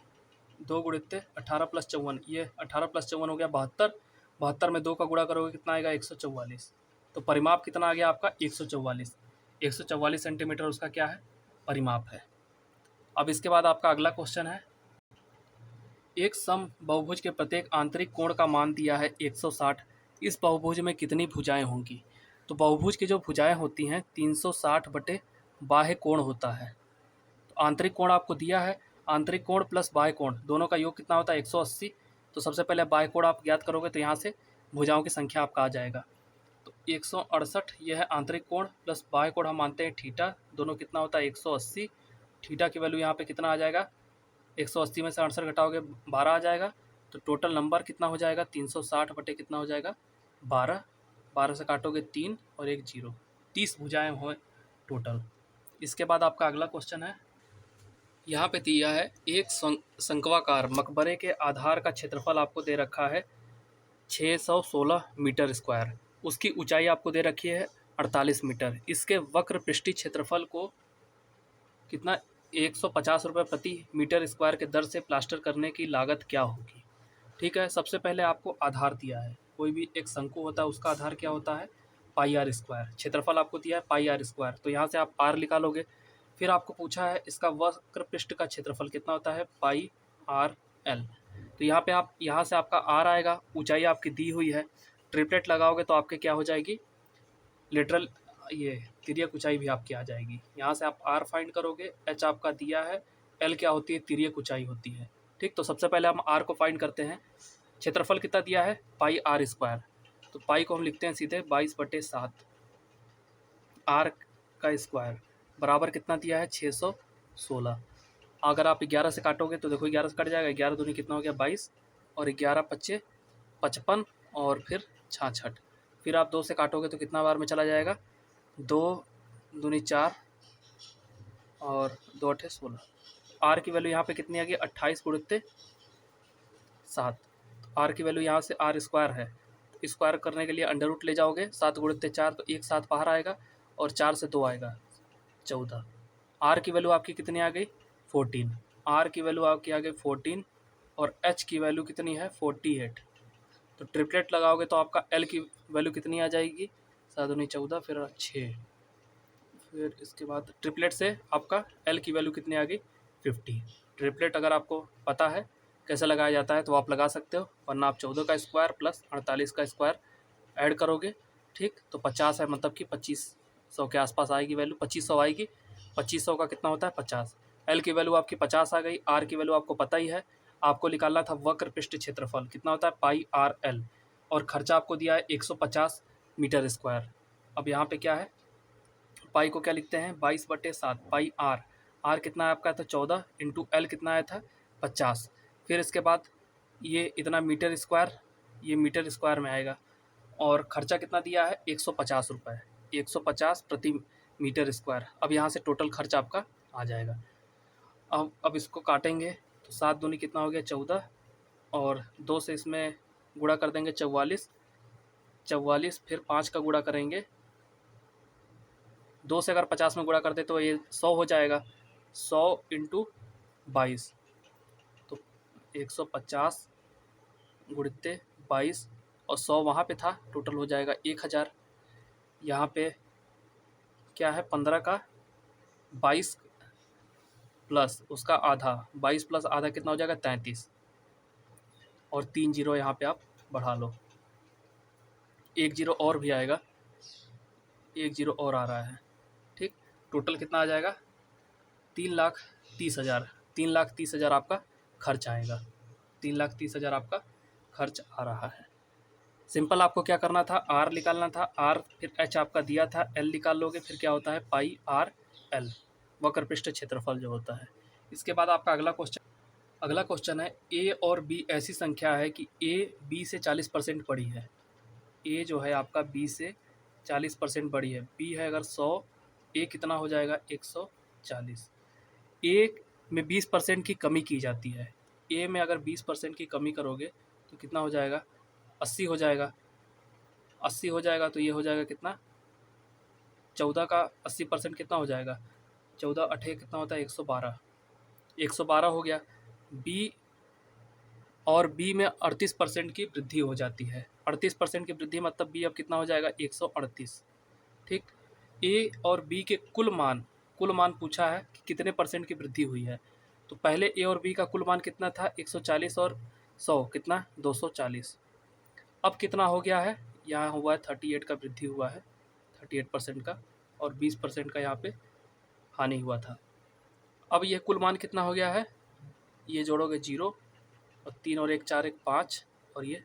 2 गुणित 18 + 54, ये 18 + 54 हो गया 72। 72 में 2 का गुणा करोगे कितना आएगा 144। तो परिमाप कितना आ गया आपका 144। 144 सेंटीमीटर उसका क्या है परिमाप है। अब इसके बाद आपका अगला क्वेश्चन है, एक सम बहुभुज के प्रत्येक आंतरिक कोण का मान दिया है 160। इस बहुभुज में कितनी भुजाएं होंगी। तो बहुभुज की जो भुजाएं होती हैं 360 बटे बाह्य कोण होता है। तो आंतरिक कोण आपको दिया है, आंतरिक कोण प्लस बाह्य कोण दोनों का योग कितना होता है 180। तो सबसे पहले बाह्य कोण आप ज्ञात करोगे तो यहाँ से भुजाओं की संख्या आपका आ जाएगा। तो 168 यह है आंतरिक कोण प्लस बाह्य कोण हम मानते हैं थीटा, दोनों कितना होता है 180। थीटा की वैल्यू यहाँ पे कितना आ जाएगा, 180 में से 68 घटाओगे 12 आ जाएगा। तो टोटल नंबर कितना हो जाएगा 360 बटे कितना हो जाएगा 12। 12 से काटोगे 3 और 1 0, 30 भुजाएं हो टोटल। इसके बाद आपका अगला क्वेश्चन है, यहाँ पे दिया है एक शंक्वाकार मकबरे के आधार का क्षेत्रफल आपको दे रखा है 616 मीटर स्क्वायर। उसकी ऊंचाई आपको दे रखी है 48 मीटर। इसके वक्र पृष्ठीय क्षेत्रफल को कितना 150 रुपये प्रति मीटर स्क्वायर के दर से प्लास्टर करने की लागत क्या होगी। ठीक है, सबसे पहले आपको आधार दिया है, कोई भी एक शंकु होता है उसका आधार क्या होता है पाई आर स्क्वायर। क्षेत्रफल आपको दिया है पाई आर स्क्वायर, तो यहाँ से आप आर निकालोगे। फिर आपको पूछा है इसका वक्र पृष्ठ का क्षेत्रफल कितना होता है पाई आर एल। तो यहाँ पे आप यहाँ से आपका आर आएगा, ऊंचाई आपकी दी हुई है, ट्रिपलेट लगाओगे तो आपके क्या हो जाएगी लेटरल, ये तिर्यक ऊंचाई भी आपकी आ जाएगी। यहाँ से आप आर फाइंड करोगे, एच आपका दिया है, एल क्या होती है तिर्यक ऊंचाई होती है। ठीक, तो सबसे पहले हम आर को फाइंड करते हैं। क्षेत्रफल कितना दिया है पाई आर स्क्वायर, तो पाई को हम लिखते हैं सीधे 22/7, आर का स्क्वायर बराबर कितना दिया है 616। अगर आप 11 से काटोगे तो देखो 11 से कट जाएगा, 11 दूनी कितना हो गया 22 और 11 पच्चे 55 और फिर 66। फिर आप 2 से काटोगे तो कितना बार में चला जाएगा 2 दूनी 4 और 2 अठे 16। आर की वैल्यू यहाँ पे कितनी आ गई 28 गुणित 7। आर की वैल्यू यहाँ से आर स्क्वायर है, तो स्क्वायर करने के लिए अंडर रूट ले जाओगे, 7 गुणित 4 तो 1 7 बाहर आएगा और 4 से 2 आएगा 14। आर की वैल्यू आपकी कितनी आ गई 14। आर की वैल्यू आपकी आ गई 14 और एच की वैल्यू कितनी है 48। तो ट्रिपलेट लगाओगे तो आपका एल की वैल्यू कितनी आ जाएगी 7 दूनी 14 फिर 6। फिर इसके बाद ट्रिपलेट से आपका एल की वैल्यू कितनी आ गई 50। ट्रिपलेट अगर आपको पता है कैसे लगाया जाता है तो आप लगा सकते हो, वरना आप 14 का स्क्वायर प्लस 48 का स्क्वायर ऐड करोगे। ठीक, तो 50 है मतलब कि 2500 के आसपास आएगी वैल्यू, 2500 आएगी। 2500 का कितना होता है 50। एल की वैल्यू आपकी 50 आ गई। आर की वैल्यू आपको पता ही है, आपको निकालना था वक्र पृष्ठ क्षेत्रफल कितना होता है पाई आर एल, और खर्चा आपको दिया है 150 मीटर स्क्वायर। अब यहाँ पे क्या है पाई को क्या लिखते हैं 22/7 पाई आर। आर कितना है आपका था 14 इंटू एल कितना आया था 50। फिर इसके बाद ये इतना मीटर स्क्वायर, ये मीटर स्क्वायर में आएगा, और खर्चा कितना दिया है 150 रुपये, 150 प्रति मीटर स्क्वायर। अब यहाँ से टोटल खर्च आपका आ जाएगा। अब इसको काटेंगे तो 7 दूनी कितना हो गया 14 और 2 से इसमें गुणा कर देंगे 44, 44 फिर 5 का गुणा करेंगे, 2 से अगर 50 में गुणा करते तो ये 100 हो जाएगा, 100 इंटू 22 तो 150 गुणित 22 और 100 वहाँ पे था, टोटल हो जाएगा 1000। यहाँ पे क्या है 15 का 22 प्लस उसका आधा, 22 प्लस आधा कितना हो जाएगा 33 और 3 जीरो यहाँ पे आप बढ़ा लो, 1 जीरो और भी आएगा, 1 जीरो और आ रहा है। ठीक, टोटल कितना आ जाएगा 3,30,000, 3,30,000 आपका खर्च आएगा। 3,30,000 आपका खर्च आ रहा है। सिंपल आपको क्या करना था, आर निकालना था, आर फिर एच आपका दिया था, एल निकाल लोगे, फिर क्या होता है पाई आर एल, वक्र पृष्ठ क्षेत्रफल जो होता है। इसके बाद आपका अगला क्वेश्चन है, ए और बी ऐसी संख्या है कि ए बी से 40% बड़ी है। ए जो है आपका बी से 40% बड़ी है। बी है अगर 100, ए कितना हो जाएगा 140। ए में 20% की कमी की जाती है। ए में अगर 20% की कमी करोगे तो कितना हो जाएगा 80 हो जाएगा। 80 हो जाएगा तो ये हो जाएगा कितना 14 का 80% कितना हो जाएगा 14 अठे कितना होता है 112। 112 हो गया। बी और बी में 38% की वृद्धि हो जाती है। 38% की वृद्धि मतलब बी अब कितना हो जाएगा 138। ठीक। ए और बी के कुल मान पूछा है कि कितने परसेंट की वृद्धि हुई है। तो पहले ए और बी का कुल मान कितना था 140 और 100 कितना 240। अब कितना हो गया है, यहाँ हुआ है 38 का वृद्धि हुआ है, 38% का, और 20% का यहाँ पे हानि हुआ था। अब ये कुल मान कितना हो गया है, ये जोड़ोगे 0 और 3 और 1 4 1 5 और ये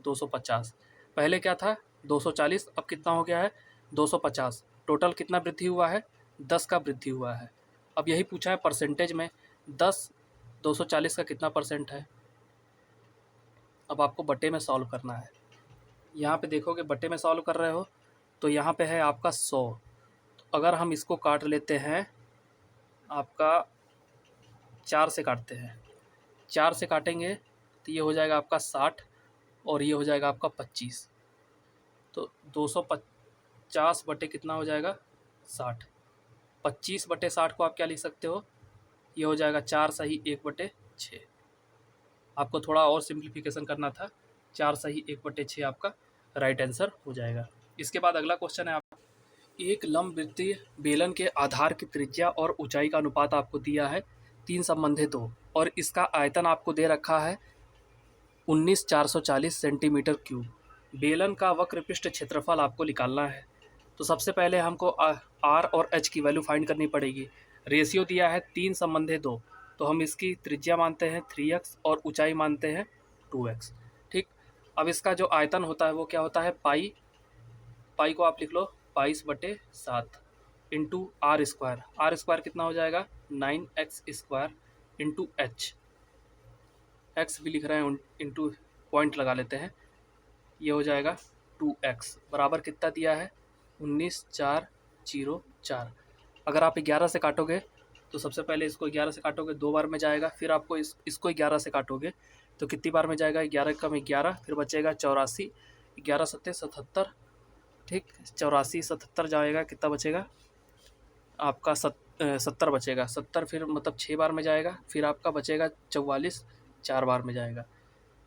250। पहले क्या था 240, अब कितना हो गया है 250। टोटल कितना वृद्धि हुआ है 10 का वृद्धि हुआ है। अब यही पूछा है परसेंटेज में 10 240 का कितना परसेंट है। अब आपको बटे में सॉल्व करना है। यहाँ पे देखोगे बटे में सॉल्व कर रहे हो तो यहाँ पे है आपका 100। तो अगर हम इसको काट लेते हैं, आपका 4 से काटते हैं, 4 से काटेंगे तो ये हो जाएगा आपका 60 और ये हो जाएगा आपका 25। तो 250 बटे कितना हो जाएगा 60। 25 बटे 60 को आप क्या लिख सकते हो, ये हो जाएगा 4 सही 1 बटे 6। आपको थोड़ा और सिंप्लीफिकेशन करना था, 4 सही 1 बटे 6 आपका राइट आंसर हो जाएगा। इसके बाद अगला क्वेश्चन है, आप एक लंबवृत्तीय बेलन के आधार की त्रिज्या और ऊंचाई का अनुपात आपको दिया है 3 संबंधित हो और इसका आयतन आपको दे रखा है 19,440 सेंटीमीटर क्यूब। बेलन का वक्र पृष्ठ क्षेत्रफल आपको निकालना है। तो सबसे पहले हमको आर और एच की वैल्यू फाइंड करनी पड़ेगी। रेशियो दिया है 3 संबंधे 2, तो हम इसकी त्रिज्या मानते हैं 3x और ऊंचाई मानते हैं 2x। ठीक। अब इसका जो आयतन होता है वो क्या होता है पाई को आप लिख लो 22/7 into R square. R square कितना हो जाएगा 9x² इंटू एच, एक्स भी लिख रहे हैं इंटू पॉइंट लगा लेते हैं, ये हो जाएगा 2x बराबर कितना दिया है 19,404। अगर आप 11 से काटोगे तो सबसे पहले इसको 11 से काटोगे 2 बार में जाएगा, फिर आपको इसको 11 से काटोगे तो कितनी बार में जाएगा 11 कम 11, फिर बचेगा 84, 11 सत्ते 77। ठीक, 84 77 जाएगा, कितना बचेगा आपका 70 बचेगा। 70 फिर मतलब 6 बार में जाएगा, फिर आपका बचेगा 44, 4 बार में जाएगा।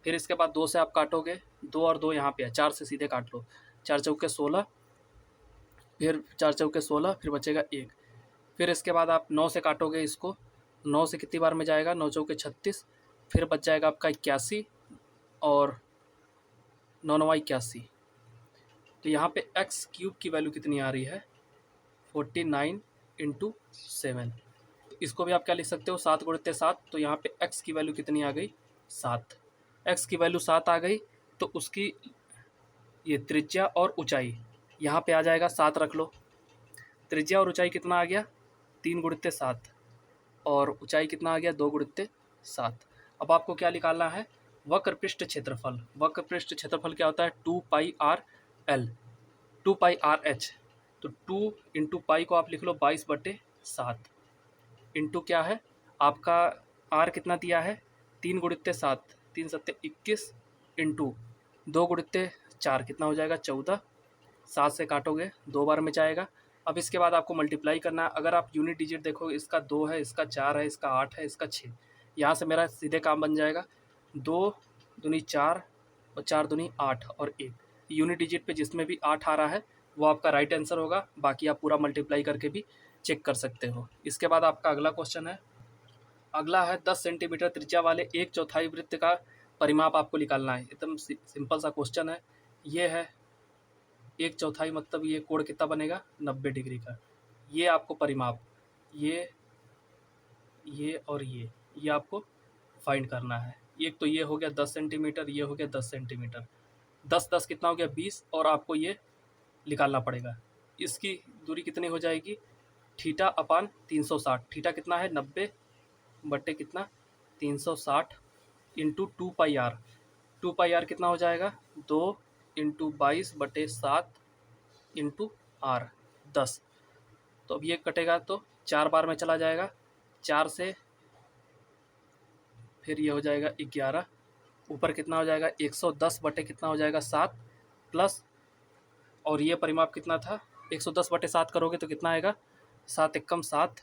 फिर इसके बाद 2 से आप काटोगे, 2 और 2 यहाँ पे है, 4 से सीधे काट लो, 4 चौके 16, फिर 4 चौके 16, फिर बचेगा 1। फिर इसके बाद आप 9 से काटोगे इसको, 9 से कितनी बार में जाएगा 9 चौके 36, फिर बच जाएगा आपका 81 और 9 9 81। तो यहाँ पे एक्स क्यूब की वैल्यू कितनी आ रही है 49 इंटू 7। इसको भी आप क्या लिख सकते हो 7 गुणित 7। तो यहाँ पे एक्स की वैल्यू कितनी आ गई 7। एक्स की वैल्यू 7 आ गई तो उसकी ये त्रिज्या और ऊंचाई यहाँ पे आ जाएगा 7 रख लो। त्रिज्या और ऊंचाई कितना आ गया 3 गुणित 7 और ऊंचाई कितना आ गया 2 गुणित 7। अब आपको क्या निकालना है वक्र पृष्ठ क्षेत्रफल। वक्र पृष्ठ क्षेत्रफल क्या होता है 2πr_l 2πr_h। तो 2 इंटू पाई को आप लिख लो 22/7 इंटू क्या है आपका आर कितना दिया है 3 गुणित 7, 3 सत्ते 21 इंटू 2 गुणित 4 कितना हो जाएगा 14। 7 से काटोगे 2 बार में जाएगा। अब इसके बाद आपको मल्टीप्लाई करना है। अगर आप यूनिट डिजिट देखोगे इसका 2 है, इसका 4 है, इसका 8 है, इसका 6। यहाँ से मेरा सीधे काम बन जाएगा 2 दूनी 4 और 4 दूनी 8 और 1। यूनिट डिजिट पे जिसमें भी 8 आ रहा है वो आपका राइट आंसर होगा, बाकी आप पूरा मल्टीप्लाई करके भी चेक कर सकते हो। इसके बाद आपका अगला क्वेश्चन है, अगला है 10 सेंटीमीटर त्रिज्या वाले 1/4 वृत्त का परिमाप आपको निकालना है। एकदम सिंपल सा क्वेश्चन है। ये है 1/4 मतलब ये कोण कितना बनेगा 90 डिग्री का। ये आपको परिमाप, ये ये और ये आपको फाइंड करना है। एक तो ये हो गया 10 सेंटीमीटर, ये हो गया 10 सेंटीमीटर, 10 कितना हो गया 20, और आपको ये निकालना पड़ेगा। इसकी दूरी कितनी हो जाएगी, थीटा अपान 360। थीटा कितना है 90 बट्टे कितना 360 into 2 pi R. 2 pi R कितना हो जाएगा 2 इंटू 22/7 इंटू आर 10। तो अब ये कटेगा तो 4 बार में चला जाएगा, 4 से फिर ये हो जाएगा 11, ऊपर कितना हो जाएगा 110 बटे कितना हो जाएगा 7 प्लस, और ये परिमाप कितना था 110/7 करोगे तो कितना आएगा 7 एकम 7,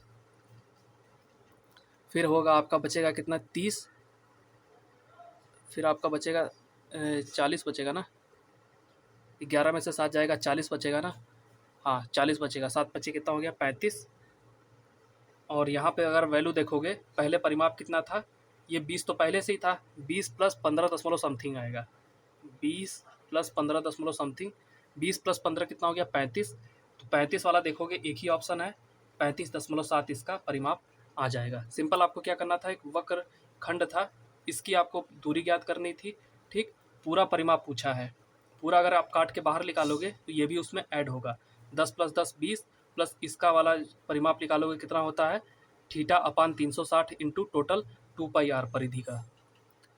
फिर होगा आपका बचेगा कितना 30, फिर आपका बचेगा 40 बचेगा ना, 11 में से 7 जाएगा 40 बचेगा ना, हाँ 40 बचेगा, 7 बचे कितना हो गया 35। और यहाँ पे अगर वैल्यू देखोगे पहले परिमाप कितना था, ये 20 तो पहले से ही था, 20 प्लस 15 दशमलव समथिंग आएगा, 20 प्लस 15 दशमलव समथिंग, 20 प्लस 15 कितना हो गया 35। तो 35 वाला देखोगे एक ही ऑप्शन है, 35.7 इसका परिमाप आ जाएगा। सिंपल आपको क्या करना था, एक वक्र खंड था, इसकी आपको दूरी ज्ञात करनी थी, ठीक। पूरा परिमाप पूछा है, पूरा अगर आप काट के बाहर निकालोगे तो ये भी उसमें ऐड होगा, 10 + 10 20, प्लस इसका वाला परिमाप निकालोगे कितना होता है theta upon 360 into total 2 pi R परिधि का।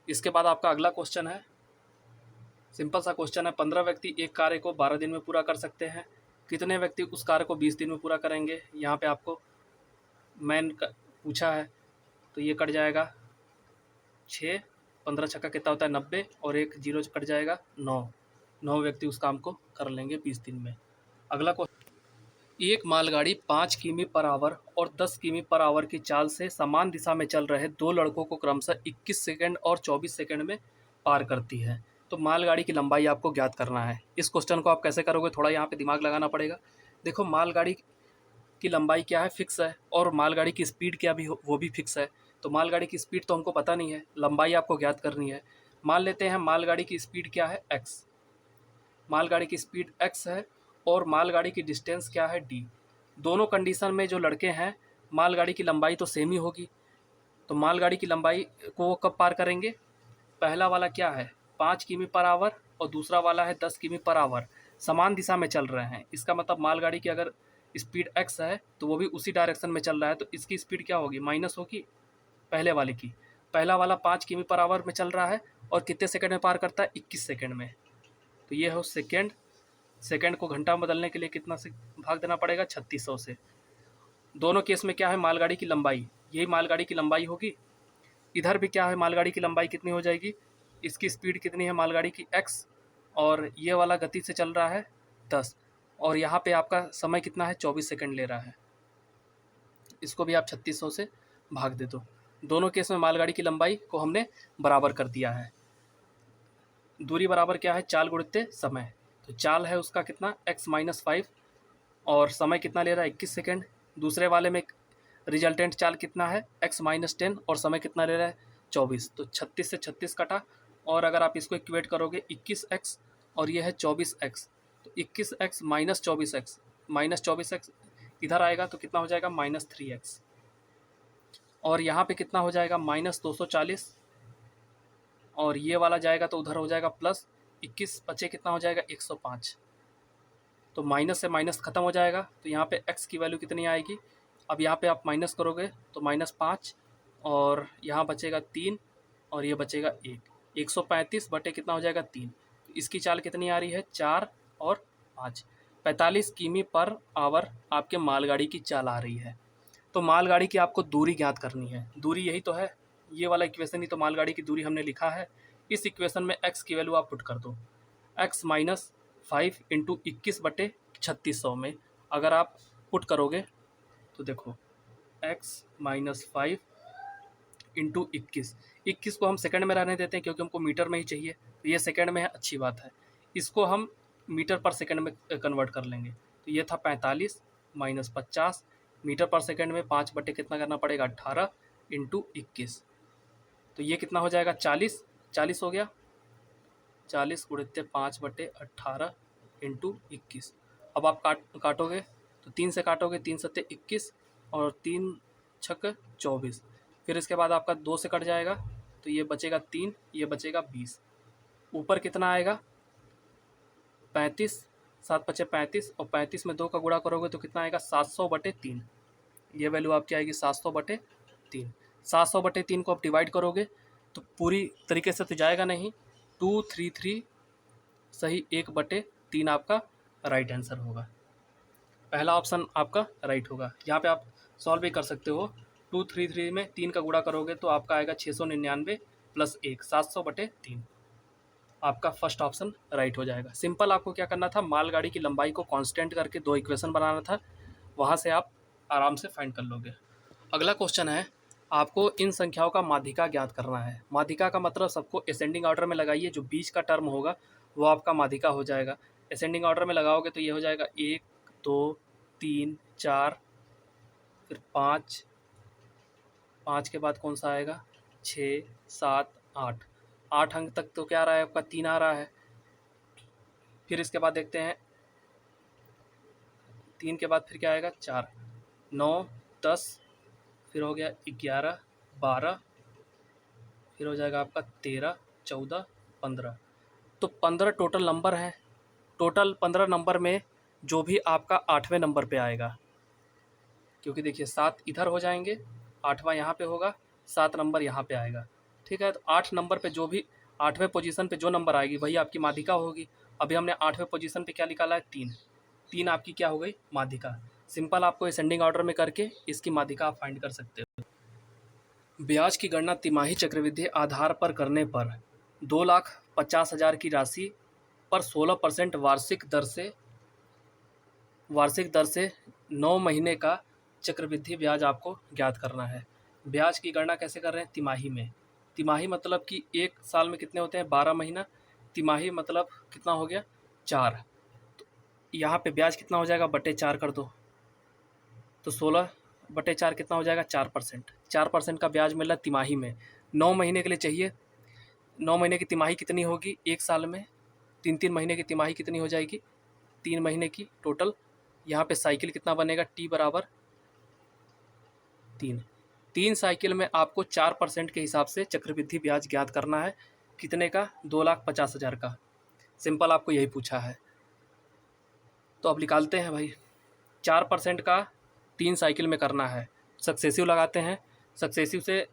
इसके बाद आपका अगला क्वेश्चन है, सिंपल सा क्वेश्चन है, 15 व्यक्ति एक कार्य को 12 दिन में पूरा कर सकते हैं, कितने व्यक्ति उस कार्य को 20 दिन में पूरा करेंगे। यहाँ पे आपको पूछा है, तो ये कट जाएगा 6, 15 छक्का कितना होता है 90, और एक जीरो कट जाएगा 9 व्यक्ति उस काम को कर लेंगे 20 दिन में। अगला क्वेश्चन, एक मालगाड़ी 5 किमी पर आवर और 10 किमी पर आवर की चाल से समान दिशा में चल रहे दो लड़कों को क्रमशः 21 सेकंड और 24 सेकंड में पार करती है। तो मालगाड़ी की लंबाई आपको ज्ञात करना है। इस क्वेश्चन को आप कैसे करोगे, थोड़ा यहाँ पे दिमाग लगाना पड़ेगा। देखो मालगाड़ी की लंबाई क्या है फिक्स है, और मालगाड़ी की स्पीड क्या भी वो भी फिक्स है। तो मालगाड़ी की स्पीड तो हमको पता नहीं है, लंबाई आपको ज्ञात करनी है। मान लेते हैं मालगाड़ी की स्पीड क्या है x, मालगाड़ी की स्पीड x है, और मालगाड़ी की डिस्टेंस क्या है d। दोनों कंडीशन में जो लड़के हैं मालगाड़ी की लंबाई तो सेम ही होगी। तो मालगाड़ी की लंबाई को वो कब पार करेंगे, पहला वाला क्या है 5 किमी पर आवर और दूसरा वाला है 10 किमी पर आवर, समान दिशा में चल रहे हैं। इसका मतलब मालगाड़ी की अगर स्पीड x है तो वो भी उसी डायरेक्शन में चल रहा है, तो इसकी स्पीड क्या होगी माइनस होगी पहले वाले की। पहला वाला 5 किमी पर आवर में चल रहा है और कितने सेकंड में पार करता है 21 सेकंड में। तो ये हो सेकंड, सेकंड को घंटा में बदलने के लिए कितना से भाग देना पड़ेगा 3600 से। दोनों केस में क्या है मालगाड़ी की लंबाई, यही मालगाड़ी की लंबाई होगी। इधर भी क्या है मालगाड़ी की लंबाई कितनी हो जाएगी, इसकी स्पीड कितनी है मालगाड़ी की x, और ये वाला गति से चल रहा है 10, और यहाँ पे आपका समय कितना है 24 सेकंड ले रहा है। इसको भी आप 3600 से भाग दे दो। दोनों केस में मालगाड़ी की लंबाई को हमने बराबर कर दिया है। दूरी बराबर क्या है चाल गुणित समय, तो चाल है उसका कितना x-5, और समय कितना ले रहा है 21 सेकेंड। दूसरे वाले में रिजल्टेंट चाल कितना है x-10, और समय कितना ले रहा है 24। तो 36 से 36 कटा, और अगर आप इसको इक्वेट करोगे 21x और ये है 24x, तो 21x माइनस 24x, -24x इधर आएगा तो कितना हो जाएगा -3x, और यहाँ पे कितना हो जाएगा -240, और ये वाला जाएगा तो उधर हो जाएगा +21 बचे कितना हो जाएगा 105। तो माइनस से माइनस खत्म हो जाएगा, तो यहाँ पे x की वैल्यू कितनी आएगी, अब यहाँ पे आप माइनस करोगे तो -5, और यहाँ बचेगा 3, और ये बचेगा 1, 135 बटे कितना हो जाएगा 3। तो इसकी चाल कितनी आ रही है 4 और 5, 45 किमी पर आवर आपके मालगाड़ी की चाल आ रही है। तो मालगाड़ी की आपको दूरी ज्ञात करनी है, दूरी यही तो है, ये वाला इक्वेशन ही तो मालगाड़ी की दूरी हमने लिखा है। इस इक्वेशन में x की वैल्यू आप पुट कर दो, x-5 इंटू 21/3600 में अगर आप पुट करोगे तो देखो x-5 इंटू 21 को हम सेकंड में रहने देते हैं क्योंकि हमको मीटर में ही चाहिए, तो ये सेकंड में है, अच्छी बात है। इसको हम मीटर पर सेकंड में कन्वर्ट कर लेंगे, तो ये था 45 - 50 मीटर पर सेकंड में 5 बटे कितना करना पड़ेगा 18 इंटू 21, तो ये कितना हो जाएगा 40, 40 हो गया, 40 गुणित 5/18 इंटू 21। अब आप काटोगे तो 3 से काटोगे, 3 × 7 = 21 और 3 × 6 = 24, फिर इसके बाद आपका 2 से कट जाएगा तो ये बचेगा 3, ये बचेगा 20। ऊपर कितना आएगा 35, 7 पचे 35 और 35 में 2 का गुणा करोगे तो कितना आएगा 700/3। ये वैल्यू आपकी आएगी 700/3। 700/3 को आप डिवाइड करोगे तो पूरी तरीके से तो जाएगा नहीं, 233 सही 1/3 आपका राइट आंसर होगा। पहला ऑप्शन आपका राइट होगा। यहाँ पे आप सॉल्व भी कर सकते हो। 233 में 3 का गुणा करोगे तो आपका आएगा 699 + 1 700/3। आपका फर्स्ट ऑप्शन राइट हो जाएगा। सिंपल आपको क्या करना था, मालगाड़ी की लंबाई को कांस्टेंट करके 2 इक्वेशन बनाना था, वहाँ से आप आराम से फाइंड कर लोगे। अगला क्वेश्चन है, आपको इन संख्याओं का माध्यिका ज्ञात करना है। माध्यिका का मतलब सबको असेंडिंग ऑर्डर में लगाइए, जो बीच का टर्म होगा वो आपका माध्यिका हो जाएगा। असेंडिंग ऑर्डर में लगाओगे तो ये हो जाएगा 1 2 3 4, फिर 5, 5 के बाद कौन सा आएगा 6 7 8। 8 अंक तक तो क्या आ रहा है आपका 3 आ रहा है। फिर इसके बाद देखते हैं 3 के बाद फिर क्या आएगा 4, 9 10, फिर हो गया 11 12, फिर हो जाएगा आपका 13 14 15। तो 15 टोटल नंबर है। टोटल 15 नंबर में जो भी आपका 8वें नंबर पे आएगा, क्योंकि देखिए 7 इधर हो जाएंगे, 8वां यहाँ पे होगा, 7 नंबर यहाँ पे आएगा। ठीक है, तो 8 नंबर पे जो भी 8वें पोजीशन पे जो नंबर आएगी वही आपकी माध्यिका होगी। अभी हमने 8वें पोजीशन पे क्या निकाला है 3, 3 आपकी क्या हो गई माध्यिका। सिंपल आपको असेंडिंग ऑर्डर में करके इसकी माध्यिका आप फाइंड कर सकते हो। ब्याज की गणना तिमाही चक्रवृद्धि आधार पर करने पर 2,50,000 की राशि पर 16% वार्षिक दर से 9 महीने का चक्रवृद्धि ब्याज आपको ज्ञात करना है। ब्याज की गणना कैसे कर रहे हैं, तिमाही में। तिमाही मतलब कि एक साल में कितने होते हैं 12 महीना, तिमाही मतलब कितना हो गया 4। तो यहाँ पे ब्याज कितना हो जाएगा बटे 4 कर दो, तो 16/4 कितना हो जाएगा 4%। 4% का ब्याज मिल रहा है तिमाही में, 9 महीने के लिए चाहिए। 9 महीने की तिमाही कितनी होगी एक साल में, 3-3 महीने की तिमाही कितनी हो जाएगी 3 महीने की टोटल। यहाँ पे साइकिल कितना बनेगा t बराबर 3। 3 साइकिल में आपको 4% के हिसाब से चक्रवृद्धि ब्याज ज्ञात करना है। कितने का 2,50,000 का। सिंपल आपको यही पूछा है, तो अब निकालते हैं भाई। 4% का 3 साइकिल में करना है, सक्सेसिव लगाते हैं। सक्सेसिव से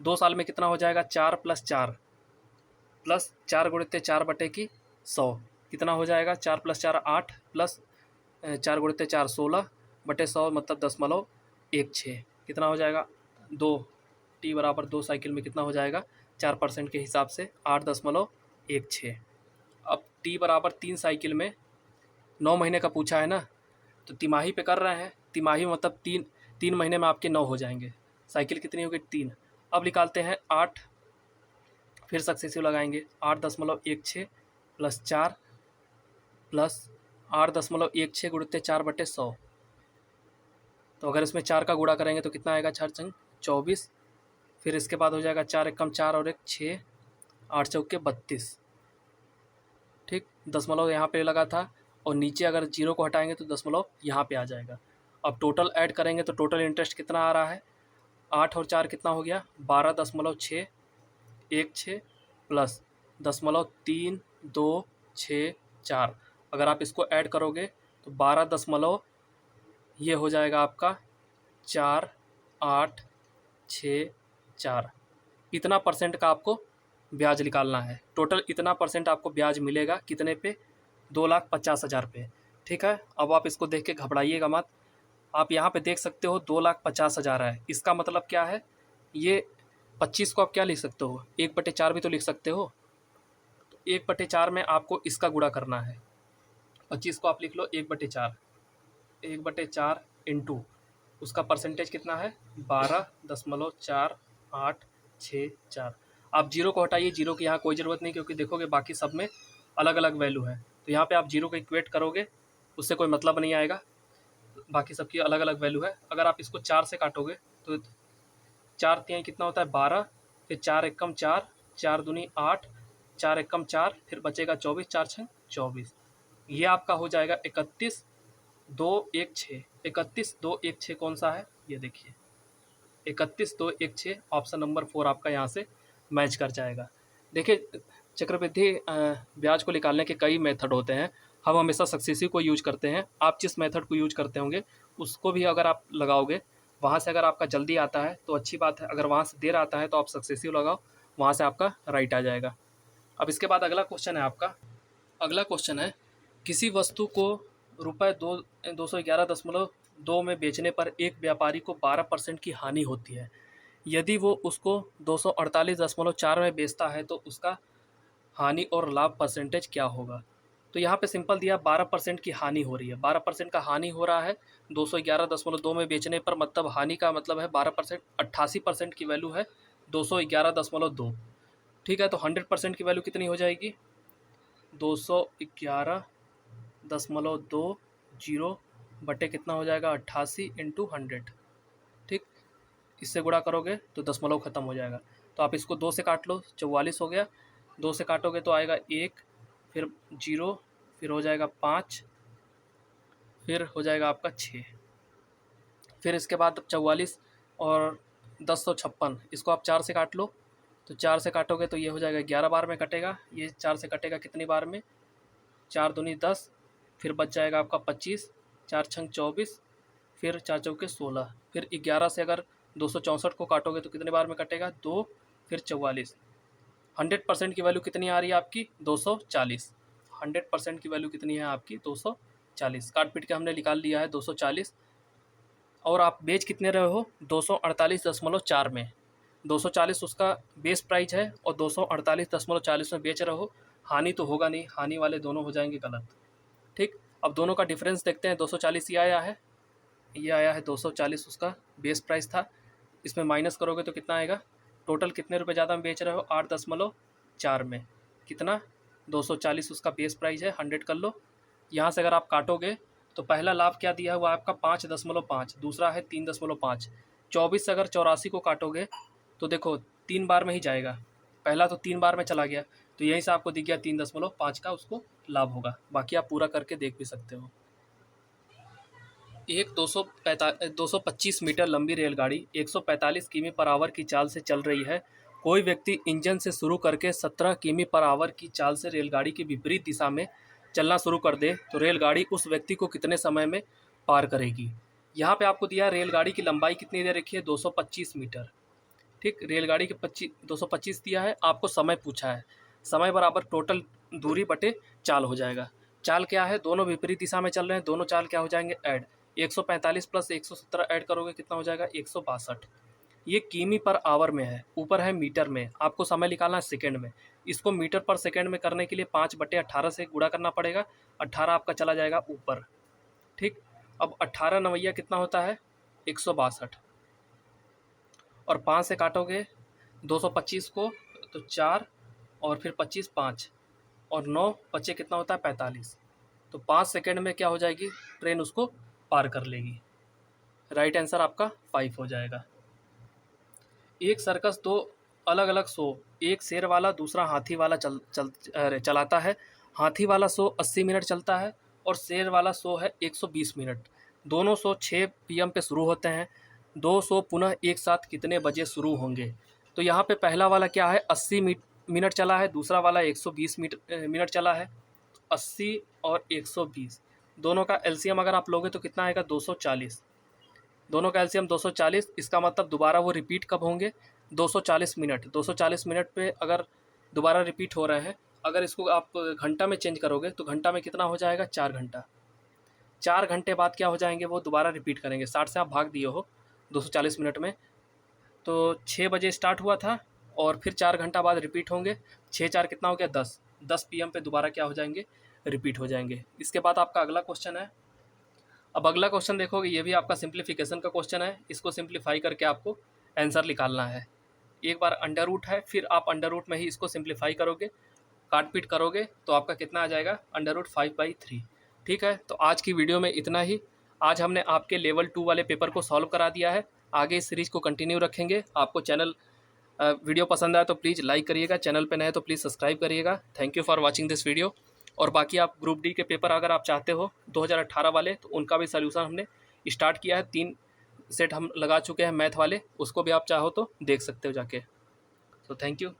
2 साल में कितना हो जाएगा 4 + 4 प्लस 4 गुणित 4/100 कितना हो जाएगा 4 + 4 8 प्लस 4 गुणित 4 16/100 मतलब 10.16 कितना हो जाएगा 2। t बराबर 2 साइकिल में कितना हो जाएगा 4% के हिसाब से 8.16। अब t बराबर 3 साइकिल में 9 महीने का पूछा है ना, तो तिमाही पे कर रहे हैं। तिमाही मतलब 3 महीने में आपके 9 हो जाएंगे। साइकिल कितनी होगी 3। अब निकालते हैं 8, फिर सक्सेसिव लगाएंगे 8.16 प्लस 4 प्लस 8.16 गुणित 4/100। तो अगर इसमें 4 का गुणा करेंगे तो कितना आएगा 4 चंग 24। फिर इसके बाद हो जाएगा 4 एकम 4 और 1 6, 8 चौके 32। ठीक, दशमलव यहाँ पे लगा था और नीचे अगर जीरो को हटाएंगे तो दशमलव यहाँ पे आ जाएगा। अब टोटल ऐड करेंगे तो टोटल इंटरेस्ट कितना आ रहा है 8 और 4 कितना हो गया 12.616 प्लस 0.3264। अगर आप इसको ऐड करोगे तो 12 दशमलव ये हो जाएगा आपका 4,864। इतना परसेंट का आपको ब्याज निकालना है। टोटल इतना परसेंट आपको ब्याज मिलेगा कितने पे 2,50,000 पे। ठीक है, अब आप इसको देख के घबराइएगा मत। आप यहाँ पे देख सकते हो 2,50,000 है, इसका मतलब क्या है, ये 25 को आप क्या लिख सकते हो 1/4 भी तो लिख सकते हो। तो 1/4 में आपको इसका गुणा करना है। 25 को आप लिख लो 1/4, 1/4 इंटू उसका परसेंटेज कितना है 12.4864। आप जीरो को हटाइए, जीरो की यहाँ कोई ज़रूरत नहीं, क्योंकि देखोगे बाकी सब में अलग अलग वैल्यू है। तो यहाँ पे आप जीरो को इक्वेट करोगे उससे कोई मतलब नहीं आएगा, बाकी सबकी अलग अलग वैल्यू है। अगर आप इसको 4 से काटोगे तो 4 तिहाई कितना होता है 12, फिर 4 एकम 4, 4 दूनी 8, 4 एकम 4, फिर बचेगा 24, 4 छंग 24। ये आपका हो जाएगा 31,216। 31,216 कौन सा है ये देखिए, 31 2 1 6 ऑप्शन नंबर 4 आपका यहाँ से मैच कर जाएगा। देखिए चक्रवृद्धि ब्याज को निकालने के कई मेथड होते हैं, हम हमेशा सक्सेसिव को यूज करते हैं। आप जिस मेथड को यूज करते होंगे उसको भी अगर आप लगाओगे, वहाँ से अगर आपका जल्दी आता है तो अच्छी बात है, अगर वहाँ से देर आता है तो आप सक्सेसिव लगाओ, वहाँ से आपका राइट आ जाएगा। अब इसके बाद अगला क्वेश्चन है आपका, अगला क्वेश्चन है किसी वस्तु को रुपये 211.2 में बेचने पर एक व्यापारी को 12% की हानि होती है। यदि वो उसको 248.4 में बेचता है तो उसका हानि और लाभ परसेंटेज क्या होगा। तो यहाँ पे सिंपल दिया 12% की हानि हो रही है, 12% का हानि हो रहा है 211.2 में बेचने पर, मतलब हानि का मतलब है 12%, 88% की वैल्यू है 211.2। ठीक है, तो 100% की वैल्यू कितनी हो जाएगी, 211.20 बटे कितना हो जाएगा 88 इंटू 100। ठीक, इससे गुणा करोगे तो दशमलव खत्म हो जाएगा, तो आप इसको 2 से काट लो, 44 हो गया। 2 से काटोगे तो आएगा 1, फिर 0, फिर हो जाएगा 5, फिर हो जाएगा आपका 6, फिर इसके बाद 44 और 1056, इसको आप 4 से काट लो, तो 4 से काटोगे तो ये हो जाएगा 11 बार में कटेगा, ये 4 से कटेगा कितनी बार में, 4 दूनी 10, फिर बच जाएगा आपका 25, 4 छंग 24, फिर 4 चौके 16, फिर 11 से अगर 264 को काटोगे तो कितने बार में कटेगा 2, फिर 44। 100% की वैल्यू कितनी आ रही है आपकी 240। 100% की वैल्यू कितनी है आपकी 240, काट पीट के हमने निकाल लिया है 240। और आप बेच कितने रहे हो 248.4 में, 240 उसका बेस प्राइस है और 248.40 में बेच रहे हो, हानि तो होगा नहीं, हानि वाले दोनों हो जाएंगे गलत। ठीक, अब दोनों का डिफरेंस देखते हैं, 240 ये आया है, ये आया है 240 उसका बेस प्राइस था, इसमें माइनस करोगे तो कितना आएगा, टोटल कितने रुपए ज़्यादा में बेच रहे हो 8.4 में, कितना 240 उसका बेस प्राइस है, 100 कर लो। यहाँ से अगर आप काटोगे तो पहला लाभ क्या दिया है वो आपका 5.5, दूसरा है 3.5। 24 से अगर 84 को काटोगे तो देखो 3 बार में ही जाएगा, पहला तो 3 बार में चला गया, तो यहीं से आपको दिख गया 3.5 का उसको लाभ होगा, बाकी आप पूरा करके देख भी सकते हो। एक 225 मीटर लंबी रेलगाड़ी 145 किमी पर आवर की चाल से चल रही है। कोई व्यक्ति इंजन से शुरू करके 17 किमी पर आवर की चाल से रेलगाड़ी की विपरीत दिशा में चलना शुरू कर दे तो रेलगाड़ी उस व्यक्ति को कितने समय में पार करेगी। यहाँ पे आपको दिया रेलगाड़ी की लंबाई कितनी दे रखी है 225 मीटर। ठीक, रेलगाड़ी के 225 दिया है, आपको समय पूछा है, समय बराबर टोटल दूरी बटे चाल हो जाएगा। चाल क्या है, दोनों विपरीत दिशा में चल रहे हैं, दोनों चाल क्या हो जाएंगे ऐड, 145 प्लस 117 ऐड करोगे कितना हो जाएगा 162। ये किमी पर आवर में है, ऊपर है मीटर में, आपको समय निकालना है सेकेंड में, इसको मीटर पर सेकेंड में करने के लिए 5/18 से गुणा करना पड़ेगा, 18 आपका चला जाएगा ऊपर। ठीक, अब 18 नवैया कितना होता है 162, और 5 से काटोगे 225 को तो 4, और फिर 25 5, और 9 बचे कितना होता है 45, तो 5 सेकेंड में क्या हो जाएगी ट्रेन उसको पार कर लेगी। राइट आंसर आपका 5 हो जाएगा। एक सर्कस दो अलग अलग शो, एक शेर वाला दूसरा हाथी वाला चलाता है। हाथी वाला शो 80 मिनट चलता है और शेर वाला शो है 120 मिनट। दोनों शो 6 PM पे शुरू होते हैं। दो शो पुनः एक साथ कितने बजे शुरू होंगे। तो यहाँ पे पहला वाला क्या है 80 मिनट चला है, दूसरा वाला 120 मिनट चला है। 80 और 120 दोनों का एलसीएम अगर आप लोगे तो कितना आएगा 240। दोनों का एलसीएम 240, इसका मतलब दोबारा वो रिपीट कब होंगे 240 मिनट। 240 मिनट पे अगर दोबारा रिपीट हो रहे हैं, अगर इसको आप घंटा में चेंज करोगे तो घंटा में कितना हो जाएगा 4 घंटा। 4 घंटे बाद क्या हो जाएंगे वो दोबारा रिपीट करेंगे। 60 से आप भाग दिए हो 240 मिनट में, तो 6 बजे स्टार्ट हुआ था और फिर 4 घंटा बाद रिपीट होंगे। 6 4 कितना हो गया 10 PM पे दोबारा क्या हो जाएंगे रिपीट हो जाएंगे। इसके बाद आपका अगला क्वेश्चन है। अब अगला क्वेश्चन देखोगे, ये भी आपका सिंप्लीफिकेशन का क्वेश्चन है। इसको सिंप्लीफाई करके आपको आंसर निकालना है। एक बार अंडर रूट है, फिर आप अंडर रूट में ही इसको सिंप्लीफाई करोगे, काट पीट करोगे तो आपका कितना आ जाएगा √5/3। ठीक है, तो आज की वीडियो में इतना ही। आज हमने आपके लेवल 2 वाले पेपर को सॉल्व करा दिया है। आगे इस सीरीज़ को कंटिन्यू रखेंगे। आपको चैनल वीडियो पसंद आए तो प्लीज़ लाइक करिएगा, चैनल पे नए तो प्लीज़ सब्सक्राइब करिएगा। Thank you for watching this video. और बाकी आप ग्रुप डी के पेपर अगर आप चाहते हो 2018 वाले, तो उनका भी सलूशन हमने स्टार्ट किया है। सेट हम लगा चुके हैं मैथ वाले, उसको भी आप चाहो तो देख सकते हो जाके। तो थैंक यू।